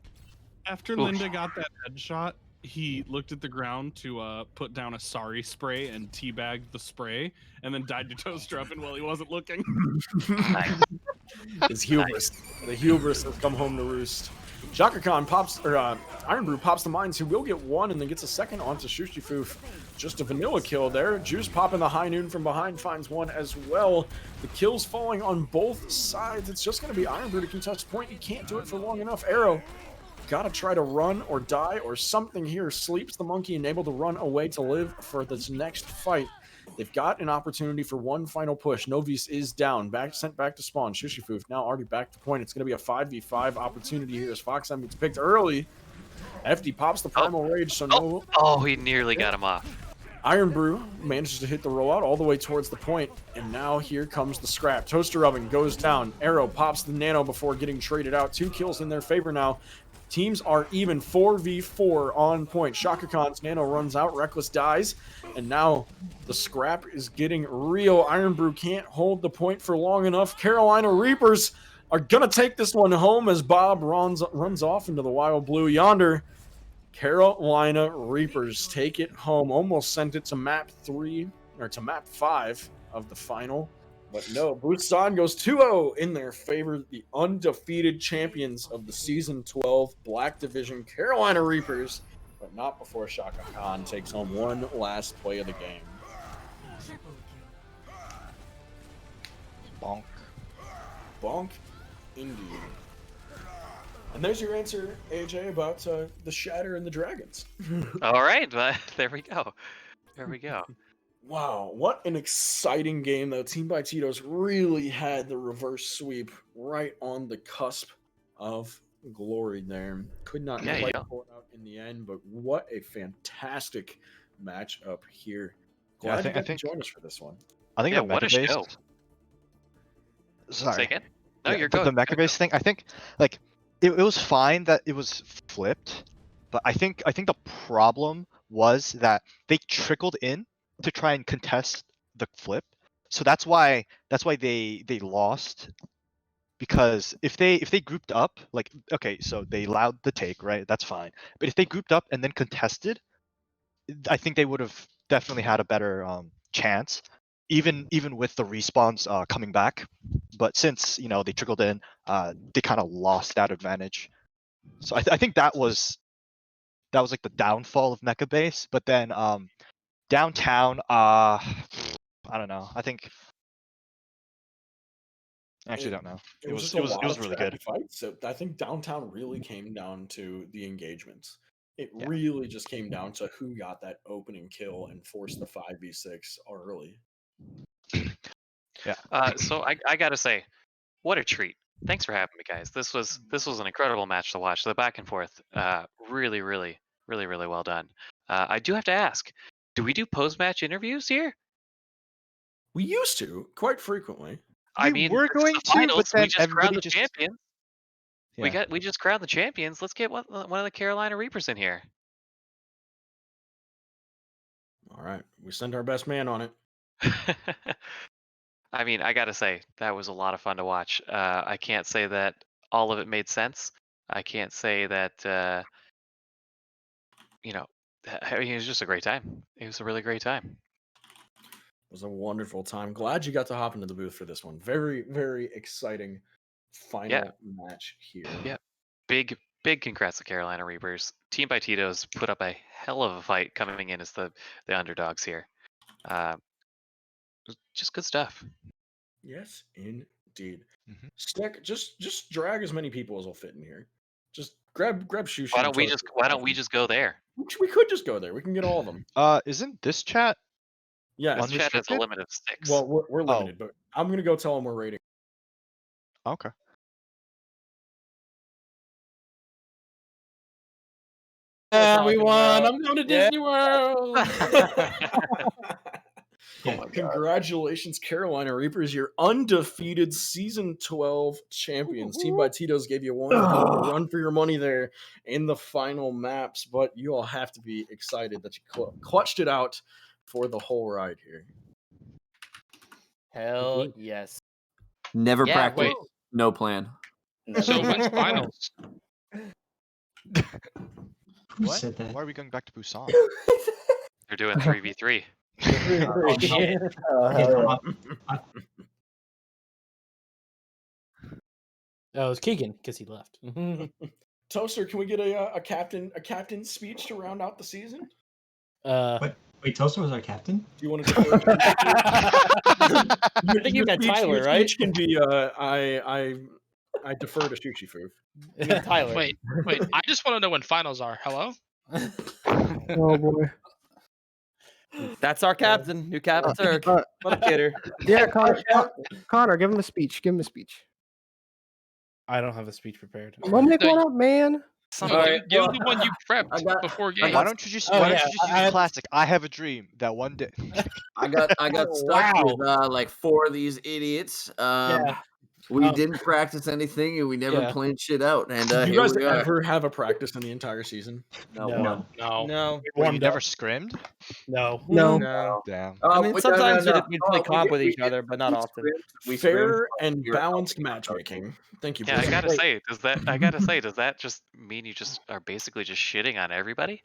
After Linda got that headshot, he looked at the ground to put down a sorry spray and teabagged the spray, and then died to toaster oven while he wasn't looking. His hubris. The hubris has come home to roost. Shaka Khan pops, or Iron Brew pops the mines. He will get one and then gets a second onto Shushifoof. Just a vanilla kill there. Juice popping the high noon from behind, finds one as well. The kills falling on both sides. It's just going to be Iron Brew to contest point. He can't do it for long enough. Arrow. Gotta try to run or die or something here. Sleeps the monkey and able to run away to live for this next fight. They've got an opportunity for one final push. Novice is down. Sent back to spawn. Shushifoof now already back to point. It's going to be a 5v5 opportunity here as Fox M gets picked early. FD pops the Primal Rage, so no... Oh, he nearly got him off. Iron Brew manages to hit the rollout all the way towards the point, and now here comes the scrap. Toaster Oven goes down. Arrow pops the Nano before getting traded out. 2 kills in their favor now. Teams are even 4v4 on point. Shaka Khan's Nano runs out. Reckless dies. And now the scrap is getting real. Iron Brew can't hold the point for long enough. Carolina Reapers are going to take this one home as Bob runs off into the wild blue yonder. Carolina Reapers take it home. Almost sent it to map 3, or to map 5 of the final. But no, Busan goes 2-0 in their favor. The undefeated champions of the Season 12 Black Division Carolina Reapers, but not before Shaka Khan takes home one last play of the game. Bonk. Bonk, indeed. And there's your answer, AJ, about the Shatter and the Dragons. All right, but there we go. There we go. Wow, what an exciting game, though. Team by Tito's really had the reverse sweep right on the cusp of glory there. Could not quite pull it out in the end, but what a fantastic matchup here. Glad you got to join us for this one. I think what a show. Sorry. Say again? No, you're good. The mecha base thing, I think, like, it was fine that it was flipped, but I think the problem was that they trickled in to try and contest the flip, so that's why they lost. Because if they grouped up, like, okay, so they allowed the take, right? That's fine. But if they grouped up and then contested, I think they would have definitely had a better chance, even with the respawns coming back. But since they trickled in, they kind of lost that advantage. So I think that was like the downfall of Mecha Base. But then downtown, I don't know. I actually don't know. It was really good. Fight. So I think downtown really came down to the engagements. It really just came down to who got that opening kill and forced the 5v6 early. Yeah. So I gotta say, what a treat. Thanks for having me, guys. This was an incredible match to watch. The back and forth, really well done. I do have to ask, do we do post-match interviews here? We used to quite frequently. I We mean, were this is going the to, finals. but then we just crowned everybody the just champions. yeah. We just crowned the champions. Let's get one of the Carolina Reapers in here. All right, we send our best man on it. I mean, I gotta say that was a lot of fun to watch. I can't say that all of it made sense. I can't say that you know. I mean, it was just a great time. It was a really great time. It was a wonderful time. Glad you got to hop into the booth for this one. Very, very exciting final match here. Yeah. Big congrats to Carolina Reapers. Team by Tito's put up a hell of a fight coming in as the underdogs here. Just good stuff. Yes, indeed. Mhm. Stick, just drag as many people as will fit in here. Just grab Shushi. Why and don't we Toast. just go there? We could just go there. We can get all of them. Isn't this chat Yeah. This chat has a unrestricted? limit of 6. Well, we're limited, but I'm gonna go tell them we're rating. Okay. Everyone, I'm going to Disney World. Congratulations, Carolina Reapers. You're undefeated season 12 champions. Team by Tito's gave you one run for your money there in the final maps, but you all have to be excited that you clutched it out for the whole ride here. Hell yes. Never Yeah, practice. wait. No plan. So when's finals? Who What? said that? Why are we going back to Busan? They're doing 3v3. Oh, it's Keegan because he left. Toaster, can we get a captain speech to round out the season? Wait, Toaster was our captain? Do you want to defer? I think you got Tyler, right? Speech can be I defer to Shushi Foof. You got Tyler. Wait. I just want to know when finals are. Hello? Oh boy. That's our captain. New captain, sir. What a kidder. Yeah, Connor, give him a speech. Give him a speech. I don't have a speech prepared. We'll make one up, man. Give the one you prepped before game. Why don't you just Oh, why don't yeah, you just use I the have- classic? I have a dream that one day. I got stuck Wow. with like 4 of these idiots. Yeah. We didn't practice anything and we never Yeah. planned shit out. And Did you here guys we are. ever have a practice in the entire season? No. No. Wait, you never scrimmed? No. No. Damn. Oh, I mean, wait, sometimes no. we'd play Oh, comp with we each other, but not we often. scrimmed. We Fair scrimmed. and You're balanced helping out. matchmaking. Thank you. Yeah, I Bruce. gotta Wait. say, does that just mean you just are basically just shitting on everybody?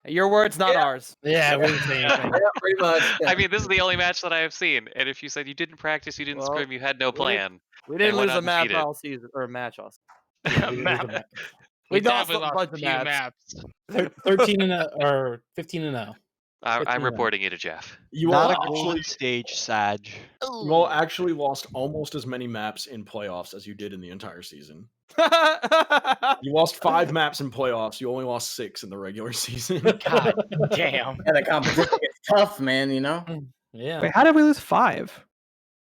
Your words, not ours. Yeah, we didn't say anything. Yeah, pretty much. I mean, this is the only match that I have seen, and if you said you didn't practice, you didn't Well, scrim, you had no plan. We didn't went lose a map undefeated. all season or match all We season. didn't lose a map. We lost definitely a bunch a of few maps. 13 and 0 or 15 and 0. I'm 15-0. reporting you to Jeff. You Not all a golden stage, Sag. You all actually lost almost as many maps in playoffs as you did in the entire season. You lost 5 maps in playoffs. You only lost 6 in the regular season. God damn. Yeah, the competition gets tough, man, you know? Yeah. Wait, how did we lose 5?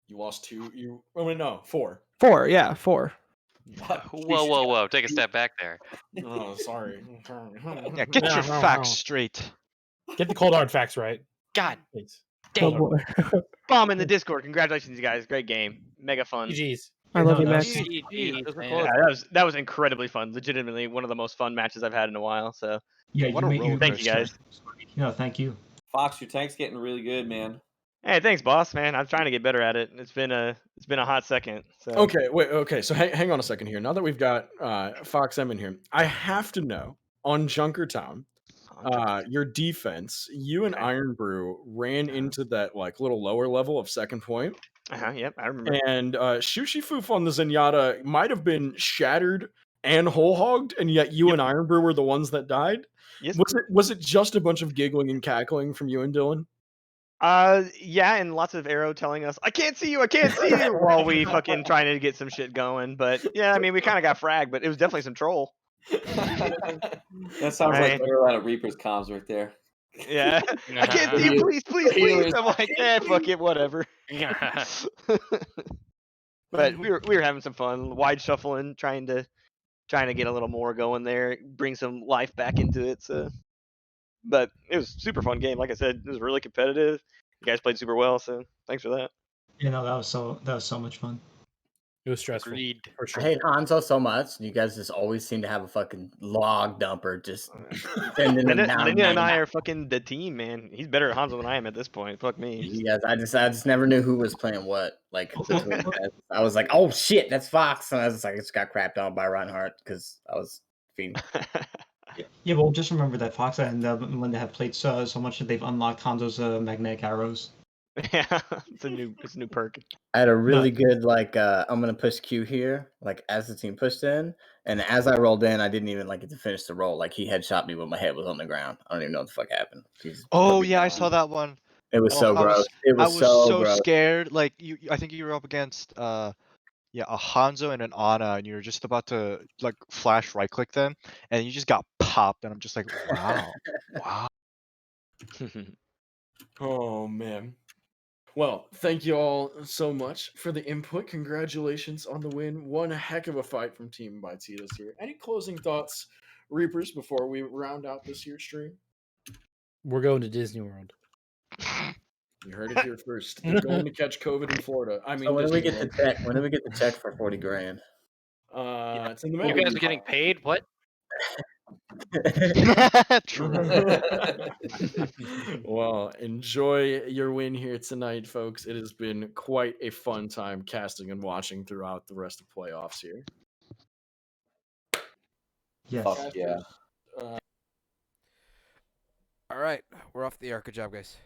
You lost 2. No, 4. 4, yeah, 4. Whoa. Take a step back there. Oh, sorry. Yeah, get No, your no, facts no. straight. Get the cold hard facts right. God Please. Oh damn. boy. Bomb in the Discord. Congratulations, you guys. Great game. Mega fun. GG's. I love you, No, Max. GGs, those are man. close. Yeah, that was incredibly fun. Legitimately one of the most fun matches I've had in a while. So Yeah, What a roller thank you guys. No, thank you. Fox, your tank's getting really good, man. Hey, thanks, boss, man. I'm trying to get better at it. It's been a hot second. So Okay. So hang on a second here. Now that we've got Fox M in here, I have to know on Junkertown, your defense. You and Iron Brew ran into that like little lower level of second point. Yep, I remember. And Shushi Foof on the Zenyatta might have been shattered and whole hogged, and yet you and Iron Brew were the ones that died. Yes. Was it just a bunch of giggling and cackling from you and Dylan? Yeah, and lots of arrow telling us, I can't see you, while we fucking trying to get some shit going. But yeah, I mean, we kind of got fragged, but it was definitely some troll. That sounds like Right. Carolina Reapers comms right there. Yeah. I can't see you, please. I'm like, fuck it, whatever. But we were having some fun, wide shuffling, trying to get a little more going there, bring some life back into it. So, but it was a super fun game. Like I said, it was really competitive. You guys played super well, so thanks for that. You know, that was so much fun. It was stressful. Agreed. For I sure. hate Hanzo so much. You guys just always seem to have a fucking log dumper just sending them down. Linda and I are fucking the team, man. He's better at Hanzo than I am at this point. Fuck me. You guys, I just never knew who was playing what. Like between you guys. I was like, oh shit, that's Fox, and I was like, I just got crapped on by Reinhardt because I was feeding. Yeah, well, just remember that Fox and Linda have played so much that they've unlocked Hanzo's magnetic arrows. Yeah, it's a new perk. I had a really good I'm gonna push Q here, like as the team pushed in, and as I rolled in, I didn't even like get to finish the roll. Like he headshot me when my head was on the ground. I don't even know what the fuck happened. Oh yeah, I saw that one. It was so I gross. It was so gross. scared. Like I think you were up against a Hanzo and an Ana, and you were just about to like flash right click them, and you just got popped, and I'm just like, wow, wow. Oh man. Well, thank you all so much for the input. Congratulations on the win. One heck of a fight from Team by Tito's here. Any closing thoughts, Reapers, before we round out this year's stream? We're going to Disney World. You heard it here first. They're going to catch COVID in Florida. I mean, So when do we Disney get the check? When do we get the check for 40 grand? It's in the mail. You guys are getting paid? What? Well, enjoy your win here tonight, folks. It has been quite a fun time casting and watching throughout the rest of playoffs here. Yes. Fuck yeah. All right, we're off the air. Good job, guys.